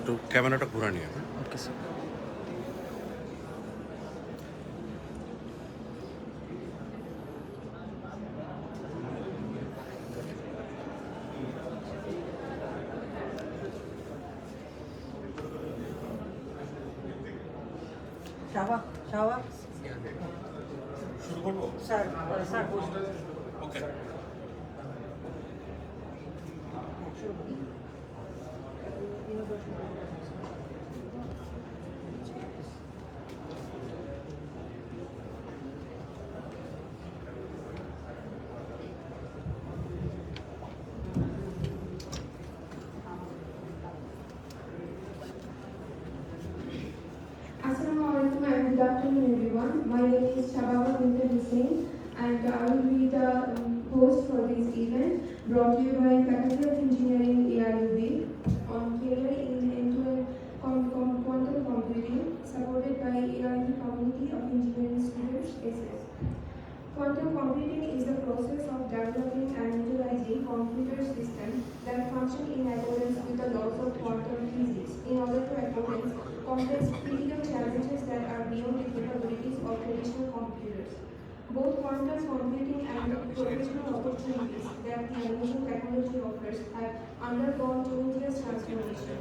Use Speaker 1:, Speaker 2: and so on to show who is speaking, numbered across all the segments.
Speaker 1: একটু ক্যামেরাটা ঘোরা নিয়ে।
Speaker 2: Okay sir.
Speaker 3: শাহবাগ শাহবাগ
Speaker 1: শুরু করবো
Speaker 3: sir sir
Speaker 1: okay.
Speaker 4: Assalamualaikum and good afternoon everyone. My name is Shababa Binta Hussain and I will be the host for this event brought to you by Faculty of Engineering AIUB on career in end-to-end quantum computing supported by AIUB Community of Engineering Students SS. Quantum computing is the process of developing and utilizing computer systems that function in accordance with the laws of quantum physics in order to address complex critical challenges that are beyond the capabilities of traditional computers. Both quantum computing and the professional opportunities that the emerging technology offers have undergone tremendous transformation.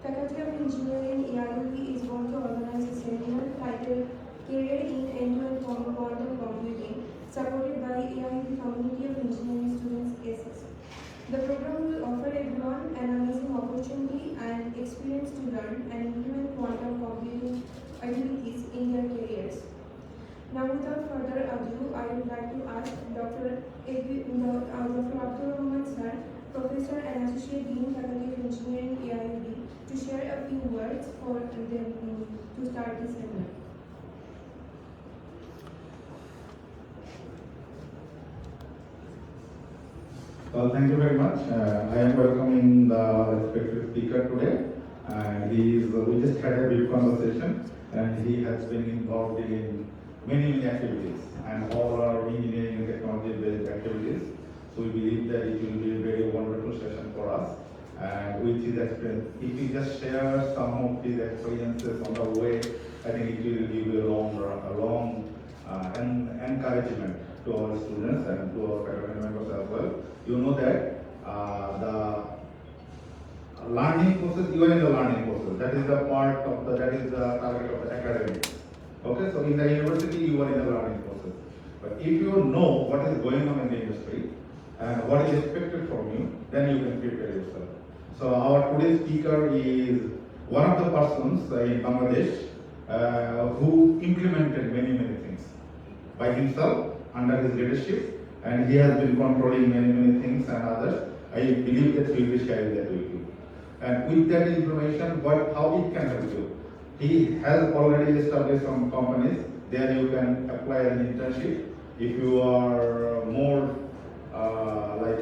Speaker 4: Faculty of Engineering AIUB is going to organize a seminar titled Career in End-to-End Quantum Computing, supported by AIUB Community of Engineering Students SS. The program will offer everyone an amazing opportunity and experience to learn and implement quantum computing abilities in their careers. Now, without further ado, I would like to ask Dr. Abdul Rahman Sir, Professor and Associate Dean, Faculty of Engineering AIUB, to share a few words for them to start this seminar.
Speaker 5: Well, thank you very much. I am welcoming the respected speaker today. We just had a brief conversation, and he has been involved in many activities, and all are engineering and technology-based activities. So we believe that it will be a very wonderful session for us. And with his experience, if he just shares some of his experiences on the way, I think it will give you a long encouragement to our students and to our faculty members as well. You know that the learning process, you are in the learning process. That is the target of the academics. Okay, so in the university you are in the learning process. But if you know what is going on in the industry and what is expected from you, then you can prepare yourself. So our today's speaker is one of the persons in Bangladesh who implemented many things by himself under his leadership, and he has been controlling many things and others. I believe that he will be sharing that with you. And with that information, how it can help you. He has already established some companies. There you can apply an internship. If you are more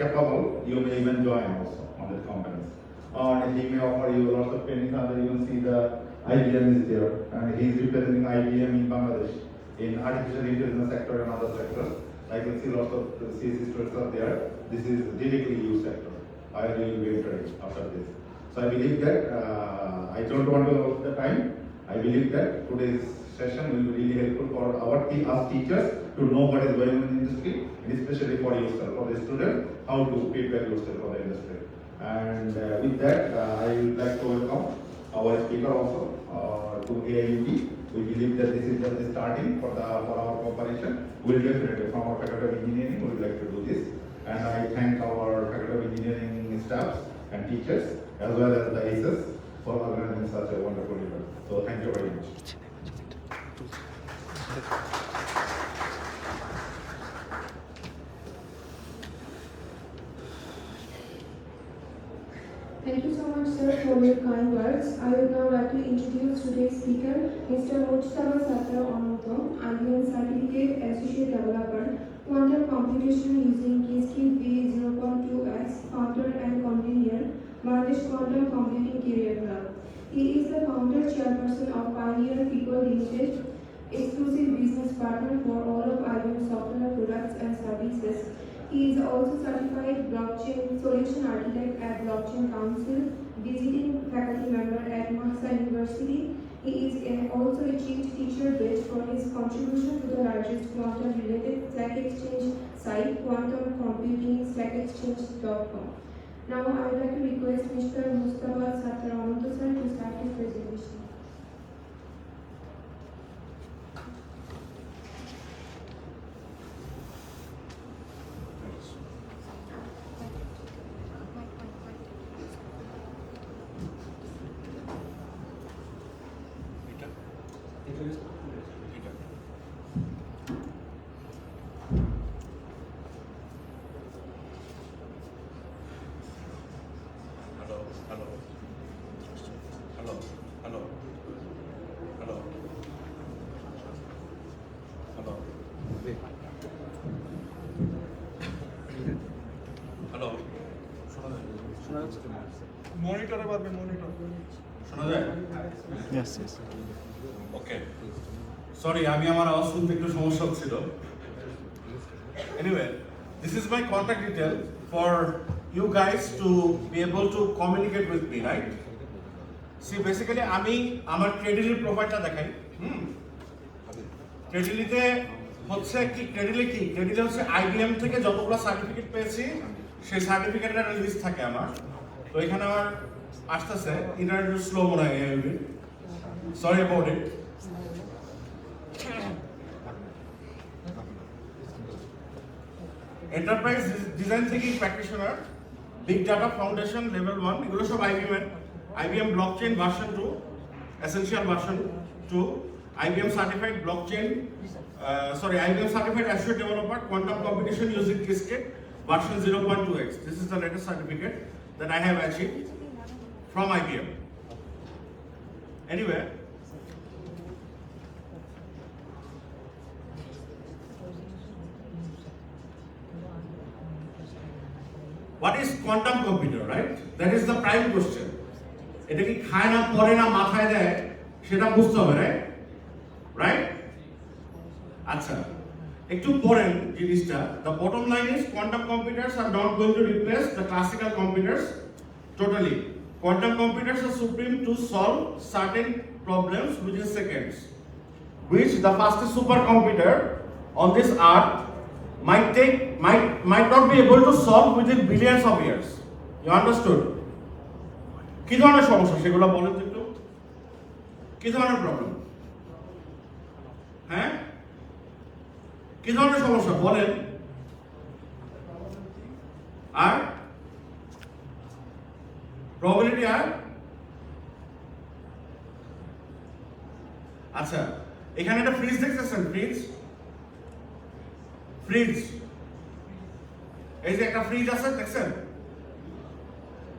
Speaker 5: capable, you may even join also on the companies. And he may offer you lots of training. And you can see the IBM is there, and he is representing IBM in Bangladesh in artificial intelligence sector and other sectors. I can see lots of CSC students are there. This is directly used sector. I will be entering after this. So I believe that I don't want to waste the time. I believe that today's session will be really helpful for us teachers to know what is going on in the industry, and especially for yourself, for the student, how to prepare yourself for the industry. And with that, I would like to welcome our speaker also to AIUB. We believe that this is just the starting for our cooperation. We'll definitely, from our Faculty of Engineering, we would like to do this. And I thank our Faculty of Engineering staffs and teachers, as well as the ACES, for organizing such a wonderful event. So thank you very much.
Speaker 4: Thank you so much, sir, for your kind words. I would now like to introduce today's speaker, Mr. Mujtaba Satra Onoto, IBM Certificate Associate Developer, Quantum Computation using Qiskit V0.2x, founder and convener, Bangladesh Quantum Computing Career Club. He is the founder chairperson of Pioneer People Limited, exclusive business partner for all of IBM software products and services. He is also certified blockchain solution architect at Blockchain Council, visiting faculty member at Mahsa University. He is also a chief teacher badge for his contribution to the largest quantum-related Stack Exchange site, quantumcomputing.stackexchange.com. Now I would like to request Mr. Mustafa Sattar Ananta sir to start his presentation.
Speaker 1: Hello
Speaker 2: মনিটরে পারবে monitor
Speaker 1: শোনা যায়
Speaker 2: yes yes
Speaker 1: okay sorry আমি আমার আওয়াজ শুনতে একটু সমস্যা হচ্ছিল anyway this is my contact detail for you guys to be able to communicate with me right see basically আমি আমার ক্রেডিটের প্রোফাইলটা দেখাই ক্রেডিলিতে হচ্ছে কি ক্রেডিলে হচ্ছে আইবিএম থেকে যতগুলো সার্টিফিকেট পেয়েছি সেই সার্টিফিকেটের একটা লিস্ট থাকে আমার তো এখানে আমার আসতেছে ইন্টারনেট স্লো মনে হয় AIUB sorry about it enterprise design thinking practitioner big data foundation level 1 এগুলো সব IBM blockchain version 2 essential version 2 IBM certified blockchain, IBM certified Azure developer, quantum computation using Qiskit, version 0.2x. This is the latest certificate that I have achieved from IBM. Anyway, what is quantum computer, right? That is the prime question. এটা কি খায় না পড়ে না মাথায় দেয় সেটা বুঝতে হবে, রাইট? রাইট আচ্ছা একটু পড়েন জিনিসটা the bottom line is quantum computers are not going to replace the classical computers totally. Quantum computers are supreme to solve certain problems within seconds, which the fastest supercomputer on this earth might not be able to solve within billions of years. You understood? কি ধরনের সমস্যা সেগুলো বলেন তো একটু, কি ধরনের problem? হ্যাঁ কি ধরনের সমস্যা বলেন? আর প্রবাবিলিটি আর আচ্ছা এখানে একটা ফ্রিজ দেখতেছেন, ফ্রিজ এই যে একটা ফ্রিজ আছে দেখছেন,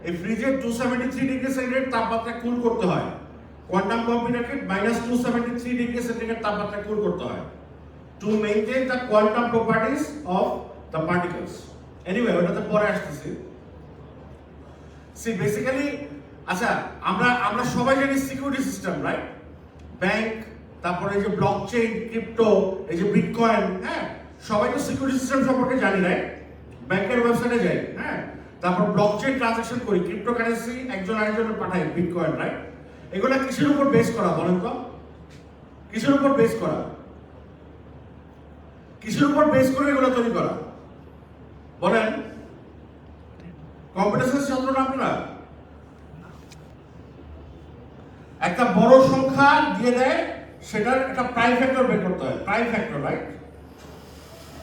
Speaker 1: এই ফ্রিজে 273 ডিগ্রি সেন্টিগ্রেড তাপমাত্রা কুল করতে হয়। কোয়ান্টাম কম্পিউটারকে -273 ডিগ্রি সেন্টিগ্রেড তাপমাত্রা কুল করতে হয় to maintain the quantum properties of the particles. Anyway ওটাতে পরে আসতেছি। সি বেসিক্যালি আচ্ছা আমরা সবাই জানি সিকিউরিটি সিস্টেম, রাইট? ব্যাংক, তারপরে এই যে ব্লকচেইন, ক্রিপ্টো, এই যে বিটকয়েন, হ্যাঁ সবাই তো সিকিউরিটি সিস্টেম সম্পর্কে জানি, রাইট? ব্যাংকের ওয়েবসাইটে যাই, হ্যাঁ তারপর ব্লকচেইন ট্রানজাকশন করি, ক্রিপ্টোকারেন্সি একজন আরেকজনের পাঠাই, বিটকয়েন, রাইট? এগুলো কিসের উপর বেস করা বলেন তো? কিসের উপর বেস করা? কিসের উপর বেস করে এগুলো তৈরি করা বলেন? কম্পিউটার সায়েন্স ছাত্র না আপনারা? একটা বড় সংখ্যা দিয়ে দেয়, সেটার একটা প্রাইম ফ্যাক্টর বের করতে হয়, prime factor, right?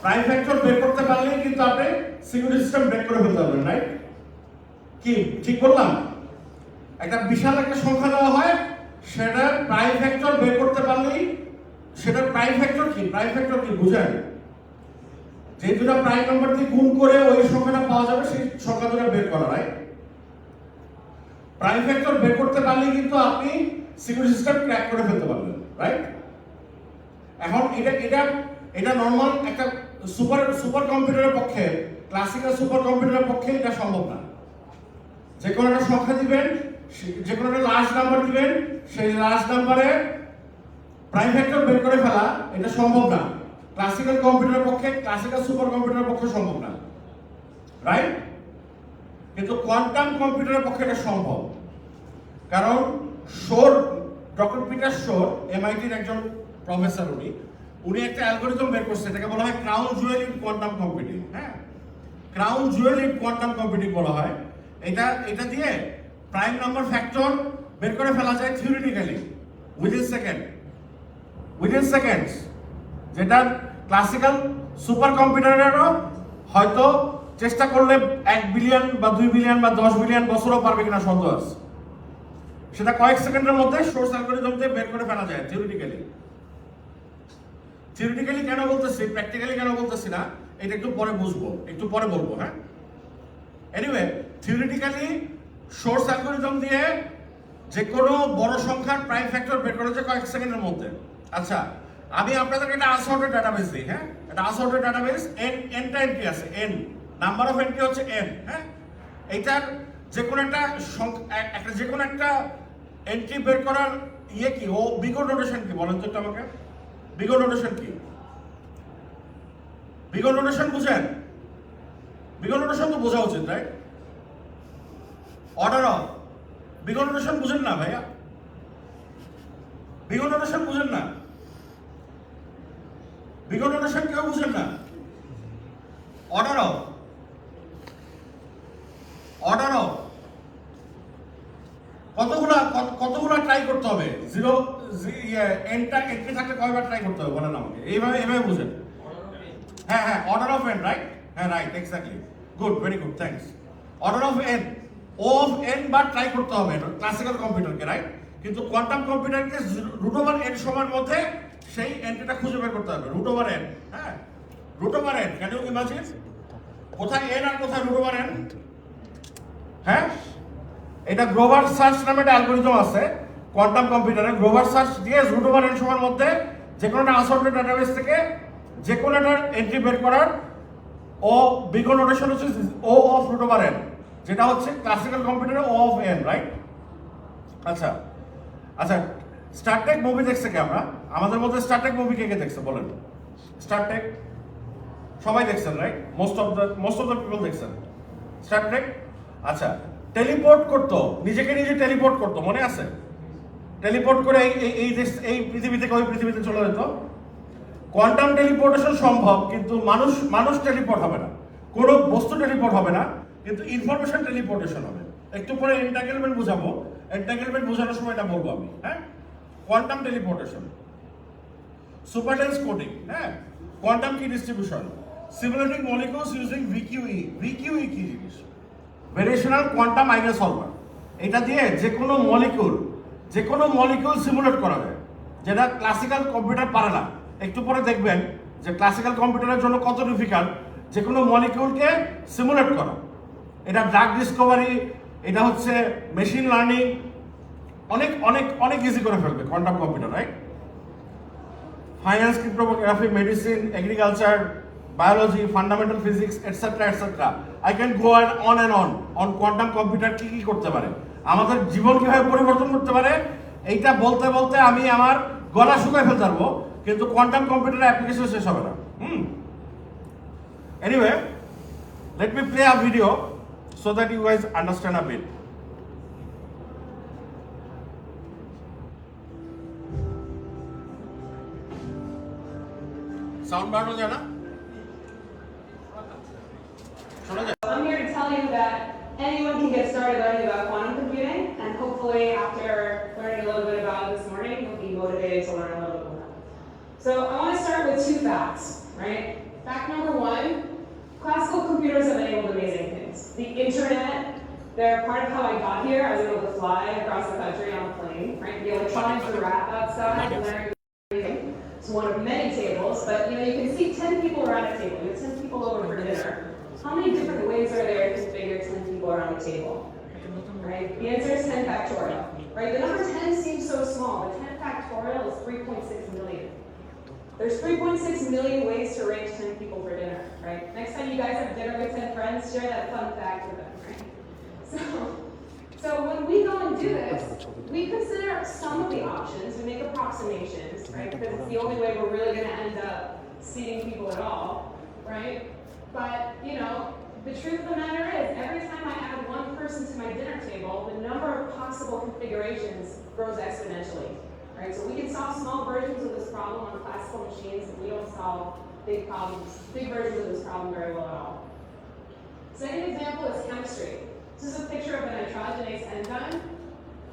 Speaker 1: Prime factor বের করতে পারলেই কিন্তু আপনি সিকিউরিটি সিস্টেম ব্রেক করে ফেলতে পারবেন, রাইট? কি ঠিক বললাম? একটা বিশাল একটা সংখ্যা দেওয়া হয়, সেটার প্রাইম ফ্যাক্টর বের করতে পারলেই, সেটার প্রাইম ফ্যাক্টর কি? প্রাইম ফ্যাক্টর কি বুঝেন? যে দুটো প্রাইম নাম্বার দিয়ে গুণ করে ওই সংখ্যাটা পাওয়া যাবে, সেই সংখ্যা দুটো বের করা, রাইট? প্রাইম ফ্যাক্টর বের করতে পারলেই কিন্তু আপনি সিকিউরিটি সিস্টেম ক্র্যাক করে ফেলতে পারবেন, রাইট? এখন এটা নরমাল একটা সুপার কম্পিউটারের পক্ষে, ক্লাসিক্যাল সুপার কম্পিউটারের পক্ষে এটা সম্ভব না। যে কোনো একটা সংখ্যা দিবেন, যে কোনো একটা লার্জ নাম্বার দিবেন, সেই লার্জ নাম্বারে প্রাইম ফ্যাক্টর বের করে ফেলা এটা সম্ভব না। ক্লাসিক্যাল কম্পিউটারের পক্ষে, ক্লাসিক্যাল সুপার কম্পিউটারের পক্ষে সম্ভব না। রাইট? কিন্তু কোয়ান্টাম কম্পিউটারের পক্ষে এটা সম্ভব, কারণ শোর, ডক্টর পিটার শোর, এমআইটির একজন প্রফেসর, উনি একটা অ্যালগরিদম বের করছে, এটাকে বলা হয় crown jewel in quantum computing. হ্যাঁ, crown jewel in quantum computing বলা হয়। এটা দিয়ে প্রাইম নাম্বার ফ্যাক্টর বের করে ফেলা যায় থিওরিটিক্যালি উইদিন সেকেন্ডস, যেটা ক্লাসিক্যাল সুপার কম্পিউটারেরও হয়তো চেষ্টা করলে 1 বিলিয়ন বা 2 বিলিয়ন বা 10 বিলিয়ন বছরও পারবে কিনা সন্দেহ আছে। সেটা কয়েক সেকেন্ডের মধ্যে সোর্স অ্যালগরিদম দিয়ে বের করে ফেলা যায় থিওরিটিক্যালি। কেন বলতেছি, প্র্যাকটিক্যালি কেন বলতেছি না, এটা একটু পরে বুঝবো, একটু পরে বলবো। হ্যাঁ, এনিওয়ে, থিওরিটিক্যালি সোর্স অ্যালগরিদম দিয়ে যে কোনো বড় সংখ্যার প্রাইম ফ্যাক্টর বের করা যায় কয়েক সেকেন্ডের মধ্যে। আচ্ছা, আমি আপনাদেরকে একটা আনসর্টেড ডাটাবেস দিই। হ্যাঁ, একটা আনসর্টেড ডাটাবেস, এনটা এন্ট্রি আছে, এন নাম্বার অফ এন্ট্রি হচ্ছে এন। হ্যাঁ, এইটার যে কোনো একটা এন্ট্রি বের করার ইয়ে কি, ও বিগো নোটেশন কি বলেন তো একটু আমাকে? বিগো নোটেশন কি? বিগো নোটেশন বুঝেন? বিগো নোটেশন তো বোঝা উচিত, রাইট? অর্ডার অফ বিগো নোটেশন বুঝেন না ভাইয়া? বিগো নোটেশন বুঝেন না? বিগো নোটেশন কেউ বুঝেন না? অর্ডার অফ কতগুলা ট্রাই করতে হবে? জিরো এনটা এন্ট্রি থাকলে কয়বার ট্রাই করতে হবে বলেন আমাকে, এইভাবে বুঝেন। হ্যাঁ, অর্ডার অফ এন, রাইট? হ্যাঁ, right, exactly, good, very good, thanks. Order of N, O of N বার ট্রাই করতে হবে ক্লাসিক্যাল কম্পিউটারকে, রাইট? কিন্তু কোয়ান্টাম কম্পিউটারকে রুট ওভার এন সময়ের মধ্যে সেই এন্ট্রিটা খুঁজে বের করতে হবে, রুট ওভার এন। হ্যাঁ, root over N, can you imagine? কোথায় এন আর কোথায় রুট ওভার এন? হ্যাঁ, এটা গ্লোবাল সার্চ নামে একটা অ্যালগরিদম আছে কোয়ান্টাম কম্পিউটারে। গ্লোবাল সার্চ দিয়ে রুট ওভার এন সময়ের মধ্যে যে কোনো একটা আনসর্টেড ডাটাবেস থেকে যে কোনো একটা এন্ট্রি বের করার ও বিগো নোটেশন হচ্ছে ও অফ রুট ওভার এন, যেটা হচ্ছে ক্লাসিক্যাল কম্পিউটারে ও অফ এন, রাইট? আচ্ছা, স্টার ট্রেক মুভি দেখছে কে? আমাদের মধ্যে স্টার ট্রেক মুভি কে দেখছে বলেন? স্টার ট্রেক সবাই দেখছেন, right? Most of the people দেখছেন স্টার ট্রেক। আচ্ছা, টেলিপোর্ট করতো, নিজেকে নিজে টেলিপোর্ট করতো, মনে আছে? টেলিপোর্ট করে এই পৃথিবী থেকে ওই পৃথিবীতে চলে যেত। কোয়ান্টাম টেলিপোর্টেশন সম্ভব, কিন্তু মানুষ টেলিপোর্ট হবে না, কোনো বস্তু টেলিপোর্ট হবে না, কিন্তু ইনফরমেশন টেলিপোর্টেশন হবে। একটু পরে এন্টাগেলমেন্ট বুঝাবো, এন্টাগেলমেন্ট বোঝানোর সময় এটা বলবো আমি। হ্যাঁ, কোয়ান্টাম টেলিপোর্টেশন, সুপারটেন্স কোডিং, হ্যাঁ, কোয়ান্টাম কি ডিস্ট্রিবিউশন, সিমুলেটিং মলিকিউলস ইউজিং ভিকিউই কি জিনিস? Variational quantum idea solver. এটা দিয়ে যে কোনো মলিকিউল সিমুলেট করা যায়, যেটা ক্লাসিক্যাল কম্পিউটার পারে না। একটু পরে দেখবেন যে ক্লাসিক্যাল কম্পিউটারের জন্য কত ডিফিকাল্ট যে কোনো মলিকিউলকে সিমুলেট করা। এটা ড্রাগ ডিসকভারি, এটা হচ্ছে মেশিন লার্নিং, অনেক অনেক অনেক ইজি করে ফেলবে quantum computer, right? Finance, cryptography, medicine, agriculture, biology, fundamental physics, etc. I can go on and on quantum computer কি করতে পারে, আমাদের জীবন কিভাবে পরিবর্তন করতে পারে, এইটা বলতে বলতে আমি আমার গলা শুকায় ফেলতে পারবো, কিন্তু কোয়ান্টাম কম্পিউটারের অ্যাপ্লিকেশন শেষ হবে না। Anyway, let me play a video so that you guys understand a bit. Sound বাড়ানো যায় না?
Speaker 6: I'm here to tell you that anyone can get started learning about quantum computing, and hopefully after learning a little bit about it this morning, you'll be motivated to learn a little bit more. So I want to start with 2 facts, right? Fact number 1, classical computers have enabled amazing things. The internet, they're part of how I got here. I was able to fly across the country on a plane, right? The electronics, the wrap outside, it's one of many tables, but you can see 10 people around a table. You have 10 people over for dinner. How many different ways are there to figure 10 people around the table? Right? The answer is 10 factorial. Right? The number 10 seems so small, but 10 factorial is 3.6 million. There's 3.6 million ways to arrange 10 people for dinner, right? Next time you guys have dinner with 10 friends, share that fun fact with them, right? So when we go and do this, we consider some of the options, we make approximations, right? Because it's the only way we're really going to end up seating people at all, right? But, the truth of the matter is, every time I add one person to my dinner table, the number of possible configurations grows exponentially. Right? So we can solve small versions of this problem on classical machines, but we don't solve big problems, big versions of this problem very well at all. Second example is chemistry. This is a picture of a nitrogenase enzyme.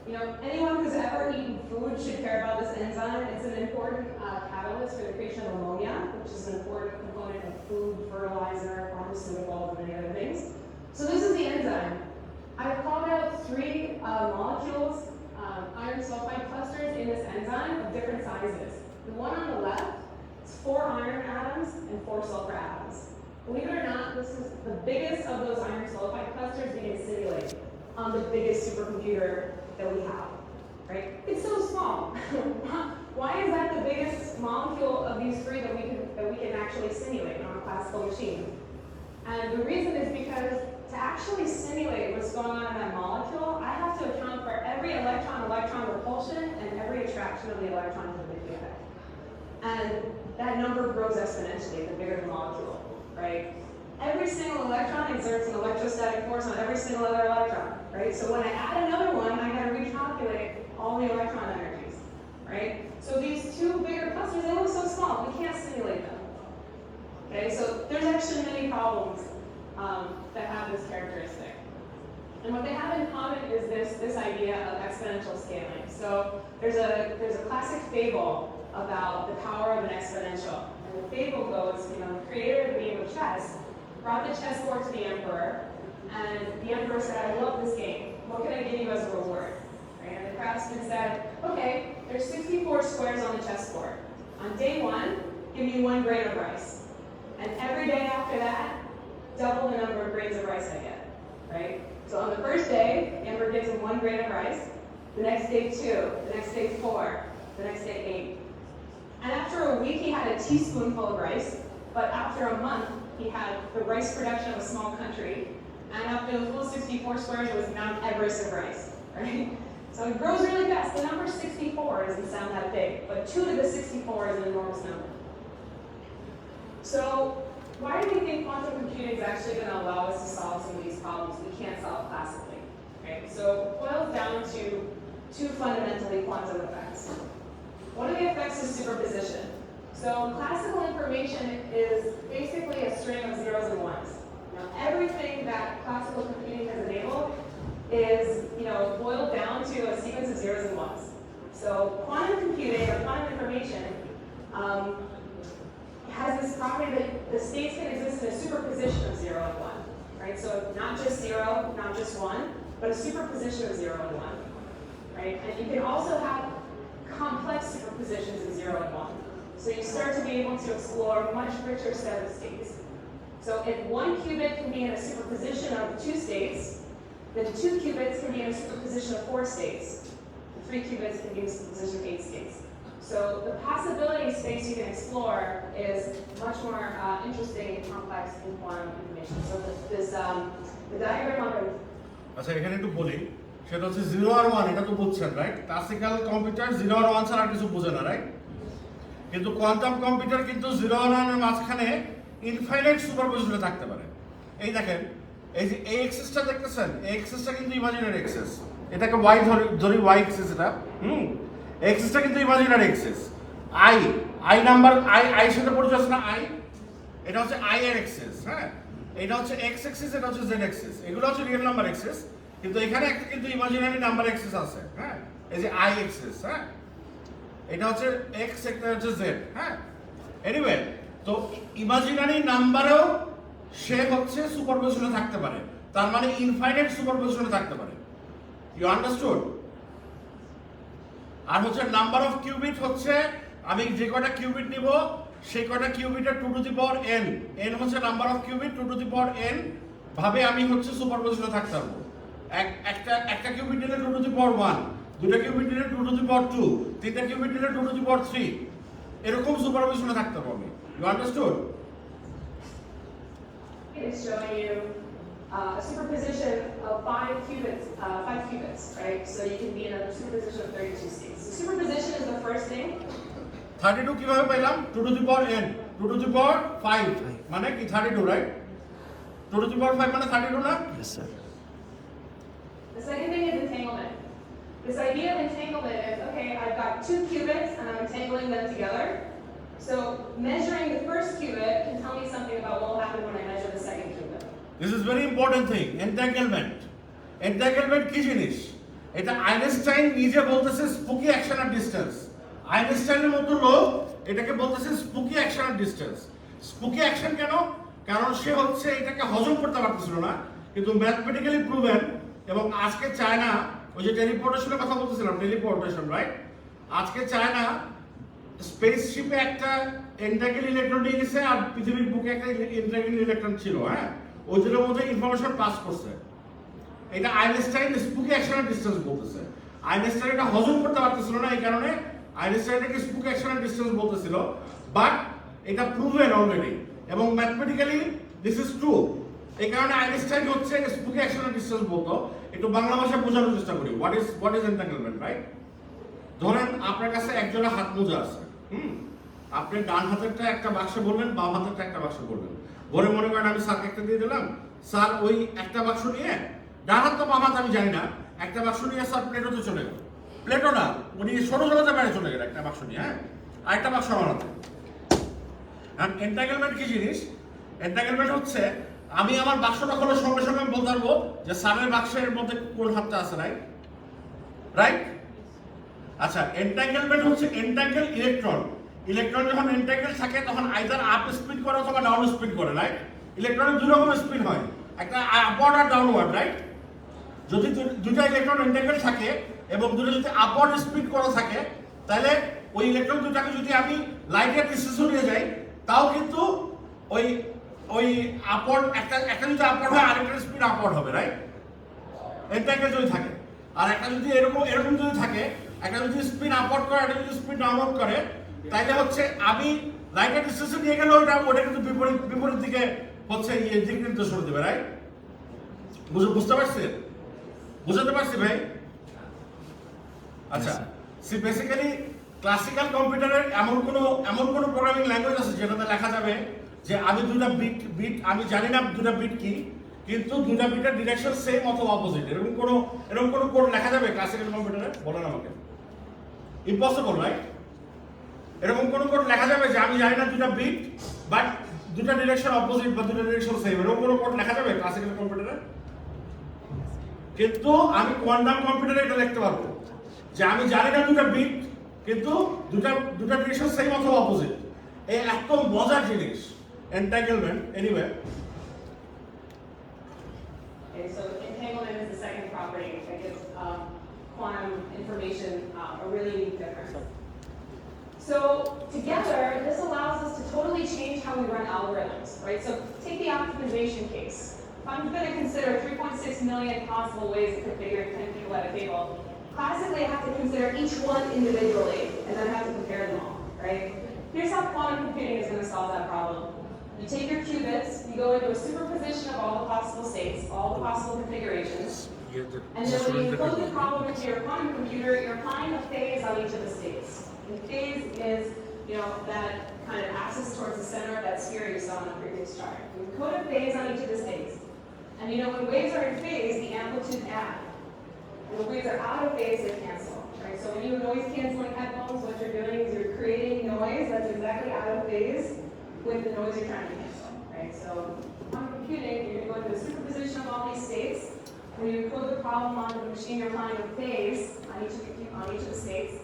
Speaker 6: You know, anyone who's ever eaten food should care about this enzyme. It's an important catalyst for the creation of ammonia, which is an important component of food, fertilizer, pharmaceuticals, and many other things. So this is the enzyme. I've called out 3 molecules, iron sulfide clusters in this enzyme of different sizes. The one on the left is 4 iron atoms and 4 sulfur atoms. Believe it or not, this is the biggest of those iron sulfide clusters being simulated on the biggest supercomputer that we have, right? It's so small. Why is that the biggest molecule of these 3 that we can actually simulate on a classical machine? And the reason is because to actually simulate what's going on in that molecule, I have to account for every electron-electron repulsion and every attraction of the electron to the nuclei. And that number grows exponentially the bigger the molecule, right? Every single electron exerts an electrostatic force on every single other electron, right? So when I add another one, I gotta recalculate all the electron energies, right? So these 2 bigger clusters, they look so small, we can't simulate them. Okay, so there's actually many problems that have this characteristic. And what they have in common is this idea of exponential scaling. So there's a classic fable about the power of an exponential. And the fable goes, you know, the creator of the game of chess brought the chessboard to the emperor, and the emperor said, I love this game. What can I give you as a reward? Right? And the craftsman said, okay, there's 64 squares on the chessboard. On day 1, give me 1 grain of rice. And every day after that, double the number of grains of rice I get, right? So on the first day, the emperor gives him 1 grain of rice, the next day 2, the next day 4, the next day 8. And after a week, he had a teaspoonful of rice, but after a month, he had the rice production of a small country, and after the full 64 squares, it was Mount Everest of rice, right? So it grows really fast. The number 64 doesn't sound that big, but 2 to the 64 is an enormous number. So why do we think quantum computing is actually going to allow us to solve some of these problems we can't solve classically? Right? So it boils down to 2 fundamentally quantum effects. One of the effects is superposition. So classical information is basically a string of zeros and ones. Now, everything that classical computing has enabled is, you know, boiled down to a sequence of zeros and ones. So quantum computing or quantum information has this property that the states can exist in a superposition of 0 and 1, right? So not just 0, not just 1, but a superposition of 0 and 1, right? And you can also have complex superpositions of 0 and 1. So you start to be able to explore a much richer set of states. So if 1 qubit can be in a superposition of 2 states, then 2 qubits can be in a superposition of 4 states. 3 qubits can be in a superposition of 8 states. So the possibility space you can explore is much more interesting and complex in quantum information. So the diagram on the
Speaker 1: আচ্ছা এখানে একটু বলি, সেটা হচ্ছে 0 আর 1, এটা তো বুঝছেন, right? Classical computer 0 আর 1 ছাড়া আর কিছু বোঝে না, রাইট? কিন্তু কোয়ান্টাম কম্পিউটার কিন্তু 0 আর 1 এর মাঝখানে ইনফাইনাইট সুপারপজিশনে থাকতে পারে। এই দেখেন, এই যে এই এক্সেসটা দেখতেছেন, এই এক্সেসটা কিন্তু ইমাজিনারি এক্সেস। এটাকে y ধরি y এক্সেস এটা। এক্সেসটা কিন্তু imaginary axis. I number I সাথে পরিচয় আছে না আই? এটা হচ্ছে আই এর এক্সেস, হ্যাঁ? এটা হচ্ছে x এক্সিস, এটা হচ্ছে z এক্সিস। এগুলো হচ্ছে রিয়েল নাম্বার এক্সেস, কিন্তু এখানে একটা কিন্তু ইমাজিনারি নাম্বার এক্সেস আছে, হ্যাঁ? এই যে আই এক্সেস, হ্যাঁ? এটা হচ্ছে x, এটা হচ্ছে z, হ্যাঁ? এনিওয়ে, তো ইমাজিনারি নাম্বারেও সে হচ্ছে সুপারপজিশনে থাকতে পারে। তার মানে ইনফাইনাইট সুপারপজিশনে থাকতে পারে। You understood? আর হচ্ছে নাম্বার অফ কিউবিট হচ্ছে আমি যে কয়টা কিউবিট নিব সেই কয়টা কিউবিটের 2 to the power n, n হচ্ছে number of cubit 2 to the power n ভাবে আমি হচ্ছে সুপারপজিশনে থাকতে পারবো। একটা কিউবিট নিলে 2 টু দি পাওয়ার 1, দুটো কিউবিট নিলে 2 টু দি পাওয়ার 2, তিনটা কিউবিট নিলে 2 টু দি পাওয়ার 3, এরকম সুপারপজিশনে থাকতে পারবো আমি। You understood?
Speaker 6: is showing you a superposition of 5 qubits, right? So you can be in a superposition of 32 states. So superposition is the first thing.
Speaker 1: 32 কিভাবে পেলাম? 2 to the power n, 2 to the power 5 মানে কি 32, right? 2 to the power 5 মানে 32 না?
Speaker 2: Yes, sir.
Speaker 6: The second thing is entanglement. This idea of entanglement is, okay, I've got 2 qubits and I'm entangling them together. So measuring the first qubit can tell me something about what will happen when I measure the second qubit.
Speaker 1: This is very important thing, entanglement. Entanglement কি জিনিস? এটা Einstein নিজে বলতেছে spooky action at distance. আইনস্টাইনের মতো লোক এটাকে বলতেছে spooky action at distance. Spooky action কেন? কারণ সে হচ্ছে এটাকে হজম করতে পারতেছিল না, কিন্তু ম্যাথমেটিক্যালি প্রুভেন। এবং আজকে চায়না, ওই যে টেলিপোর্টেশনের কথা বলতেছিলাম, টেলিপোর্টেশন রাইট, আজকে চায়না স্পেসশিপে একটা এন্টাগেল ইলেকট্রন নিয়ে গেছে আর পৃথিবীর বুকে একটা এন্টাগেল ইলেকট্রন ছিল, হ্যাঁ, ওই দুটোর মধ্যে ইনফরমেশন পাস করছে। এটা Einstein spooky action at distance বলতেছে। আইনস্টাইন এটা হজম করতে পারতেছিল না, এই কারণে আইনস্টাইন এটাকে স্পুকি অ্যাকশন অ্যাট ডিসটেন্স বলতেছিল, বাট এটা প্রুভেন অলরেডি এবং ম্যাথমেটিক্যালি দিস ইজ ট্রু। এই কারণে আইনস্টাইন হচ্ছে স্পুকি অ্যাকশন অ্যাট ডিসটেন্স বলতো। একটু বাংলা ভাষায় বোঝানোর চেষ্টা করি, হোয়াট ইজ এন্টাঙ্গেলমেন্ট, রাইট? ধরেন আপনার কাছে একজোড়া হাত মোজা আছে, আপনি ডান হাতেরটা একটা বাক্সে বললেন, বাম হাতেরটা একটা বাক্সে বললেন, বলে মনে করেন আমি স্যারকে একটা দিয়ে দিলাম, স্যার ওই একটা বাক্স নিয়ে, ডান হাত তো বাম হাত আমি জানি না, একটা বাক্স নিয়ে স্যার প্লেটোতে চলে গেল, প্লেটো না উনি ষোলো জগতে বাইরে চলে গেল একটা বাক্স নিয়ে, হ্যাঁ, আর একটা বাক্স আমার হাতে। এন্টাঙ্গেলমেন্ট কি জিনিস? এন্টাঙ্গেলমেন্ট হচ্ছে আমি আমার বাক্সটা খোলার সঙ্গে সঙ্গে আমি বলতে পারবো যে স্যারের বাক্সের মধ্যে কোন হাতটা আছে, রাইট? রাইট? আচ্ছা, এন্টাঙ্গেলমেন্ট হচ্ছে এন্টাঙ্গেল ইলেকট্রন। ইলেকট্রন যখন এন্টাঙ্গেল থাকে তখন আইদার আপ স্পিন করে অথবা ডাউন স্পিন করে, রাইট? ইলেকট্রনের দুই রকমের স্পিন হয়, একটা আপওয়ার্ড আর ডাউনওয়ার্ড, রাইট? যদি দুইটা ইলেকট্রন এন্টাঙ্গেল থাকে এবং দুটো যদি আপওয়ার্ড স্পিন করা থাকে, তাহলে ওই ইলেকট্রন দুটাকে যদি আমি লাইটের ডিস্টেন্সও নিয়ে যাই, তাও কিন্তু ওই ওই আপওয়ার্ড একটা যদি আপওয়ার্ড হয় আরেকটা স্পিন আপওয়ার্ড হবে, রাইট? এন্টাঙ্গেল যদি থাকে। আর একটা যদি এরকম যদি থাকে, একটা যদি স্পিন আপওয়ার্ড করে, একটা যদি স্পিন ডাউনওয়ার্ড করে, তাইলে হচ্ছে আমি লাইটের ডিস্টেন্সে নিয়ে গেলে ওটা কিন্তু বিপরীত দিকে হচ্ছে দিক নির্দেশ করে দেবে, রাইট? বুঝতে পারছেন? বুঝতে পারছি ভাই? আচ্ছা, সি বেসিক্যালি ক্লাসিক্যাল কম্পিউটারের এমন কোনো প্রোগ্রামিং ল্যাঙ্গুয়েজ আছে যেটাতে লেখা যাবে যে আমি দুটা বিট আমি জানি না দুটা বিট কি, কিন্তু দুটা বিটের ডিরেকশন সেম অথবা অপোজিট, এরকম কোনো কোড লেখা যাবে ক্লাসিক্যাল কম্পিউটারে? বলেন আমাকে। Impossible, right? এরকম কোনো কোড লেখা যাবে যে আমি জানি না দুটা বিট বাট দুটা ডিরেকশন অপোজিট বা দুটা ডিরেকশন সেম, এরকম কোনো কোড লেখা যাবে ক্লাসিক্যাল কম্পিউটারে? কিন্তু আমি কোয়ান্টাম কম্পিউটারে এটা লিখতে পারবো যে আমি জানি না দুটা বিট, কিন্তু দুটা ডিরেকশন সেম অথবা অপোজিট। এই একদম মজার জিনিস entanglement. Anyway,
Speaker 6: Okay, so entanglement is the second property that gives quantum information a really unique difference. So together, this allows us to totally change how we run algorithms, right? So take the optimization case. If I'm going to consider 3.6 million possible ways of configuring 10 people at a table, classically I have to consider each one individually and then have to compare them all, right? Here's how quantum computing is going to solve that problem. You take your qubits, you go into a superposition of all the possible states, all the possible configurations, and then when you code the problem into your quantum computer, you're applying a phase on each of the states. And phase is, that kind of axis towards the center of that sphere you saw in the previous chart. You code a phase on each of the states. And when waves are in phase, the amplitudes add. And when waves are out of phase, they cancel, right? So when you have noise canceling headphones, what you're doing is you're creating noise that's exactly out of phase with the noise you're trying to cancel, right? So on computing, you're going to go into the superposition of all these states, and you code the problem onto the machine, you're applying a phase on each of the states,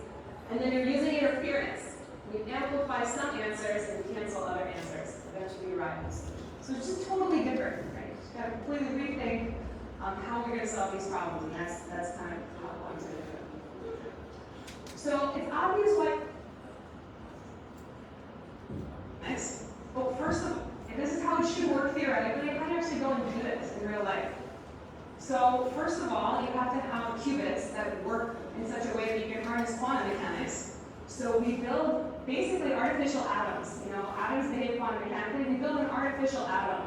Speaker 6: and then you're using interference. You amplify some answers and cancel other answers. Eventually you arrive at this. So it's just totally different, right? You've got to completely rethink how we're going to solve these problems, and that's kind of how I'm going to do it. So it's obvious what. Nice. Well, first of all, and this is how it should work theoretically, how do you actually go and do this in real life? So first of all, you have to have qubits that work in such a way that you can harness quantum mechanics. So we build basically artificial atoms. Atoms behave quantum mechanically. We build an artificial atom,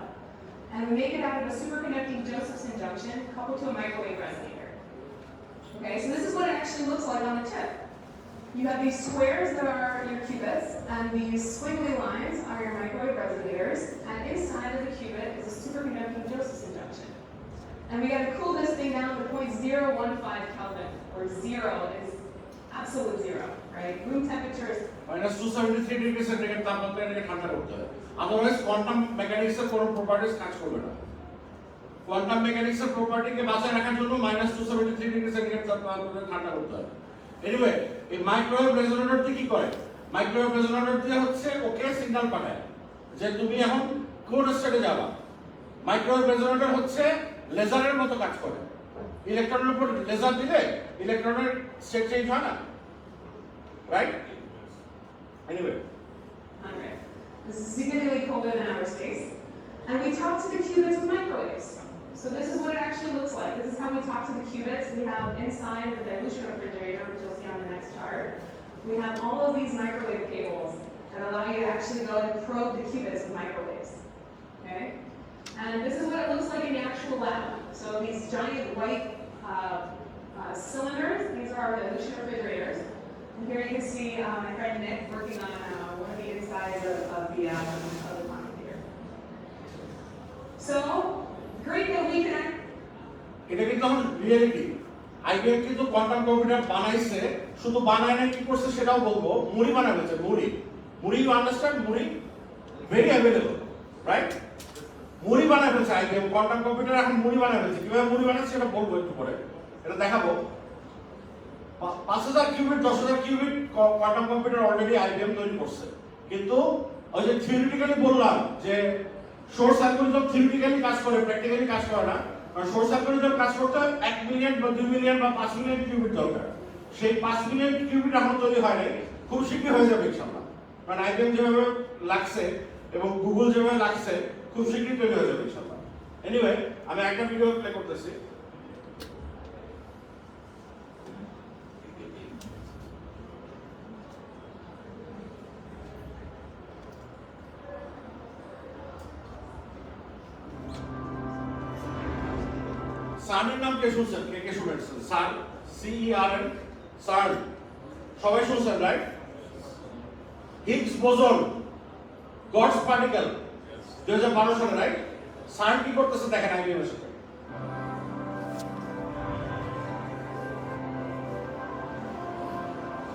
Speaker 6: and we make it out of a superconducting Josephson junction coupled to a microwave resonator. Okay, so this is what it actually looks like on the chip. You have these squares that are your qubits, and these squiggly lines are your microwave resonators, and inside of the qubit is a superconducting And we gotta cool this thing down to 0.015 Kelvin, where 0 is absolute zero, right? Room temperature is
Speaker 1: minus 273 degree centigrade তাপমাত্রায় এটাকে ঠান্ডা করতে হয়। Otherwise quantum মেকানিক্সের কোনো properties কাজ করবে না। কোয়ান্টাম মেকানিক্সের প্রপার্টিকে বাঁচায় রাখার জন্য মাইনাস 273 ডিগ্রি সেন্টিগ্রেড তাপমাত্রায় ঠান্ডা করতে হয়। এনিওয়ে, এই মাইক্রোওয়েভ রেজোনেটর দিয়ে কি করে? মাইক্রোওয়েভ রেজোনেটর দিয়ে হচ্ছে ওকে সিগন্যাল পাঠায় যে তুমি এখন কোন স্টেটে যাবা। মাইক্রোওয়েভ রেজোনেটর হচ্ছে লেজারের মতো কাজ করে। ইলেকট্রনের উপর লেজার দিলে ইলেকট্রনের স্টেট চেঞ্জ হয় না, right? Anyway,
Speaker 6: Alright. This is significantly colder than outer space. And we talk to the qubits with microwaves. So this is what it actually looks like. This is how we talk to the qubits. We have inside the dilution refrigerator, which you'll see on the next chart. We have all of these microwave cables that allow you to actually go and probe the qubits with microwaves. Okay? And this is what it looks like in the actual lab. So these giant white cylinders, these are our dilution refrigerators. And here you can see my friend Nick working on one of the insides of the quantum computer. So, great that we can.
Speaker 1: এটা কিন্তু এখন reality. IBM কিন্তু quantum computer বানাইছে, শুধু বানায় না, কি করছে সেটাও বলবো। মুড়ি বানাইছে, মুড়ি ইউ আন্ডারস্ট্যান্ড? মুড়ি ভেরি অ্যাভেলেবল, রাইট? মুড়ি বানায় ফেলছে আইবিএম, কোয়ান্টাম কম্পিউটার এখন মুড়ি বানায় ফেলছে। কিভাবে মুড়ি বানাচ্ছে সেটা বলবো একটু পরে, এটা দেখাবো। 5000 cubit 10000 cubit quantum computer already IBM তৈরি করছে। কিন্তু ওই যে থিওরিটিক্যালি বললাম যে শর্ট অ্যালগরিদম থিওরিটিক্যালি কাজ করে, প্র্যাকটিক্যালি কাজ করে না। কারণ শর্ট অ্যালগরিদম কাজ করতে 1 মিলিয়ন বা 2 মিলিয়ন বা 5 মিলিয়ন কিউবিট দরকার। সেই 5 মিলিয়ন কিউবিট এখন তৈরি হয় নাই, খুব শীঘ্রই হয়ে যাবে ইনশাআল্লাহ। কারণ আইবিএম যেভাবে লাগছে এবং গুগল যেভাবে লাগছে, খুব শীঘ্রই তৈরি হয়ে যাবে ইনশাআল্লাহ। এনিওয়ে, আমি একটা ভিডিও প্লে করতেছি। সার্নের নাম কে শুনছেন? কে শুনেছেন? সার্ন, CERN, সার্ন সবাই শুনছেন, right? Higgs boson, God's particle, 2012 সালে, রাইট? সার্ন কি করতেছে দেখেন আইবিএম এর সাথে।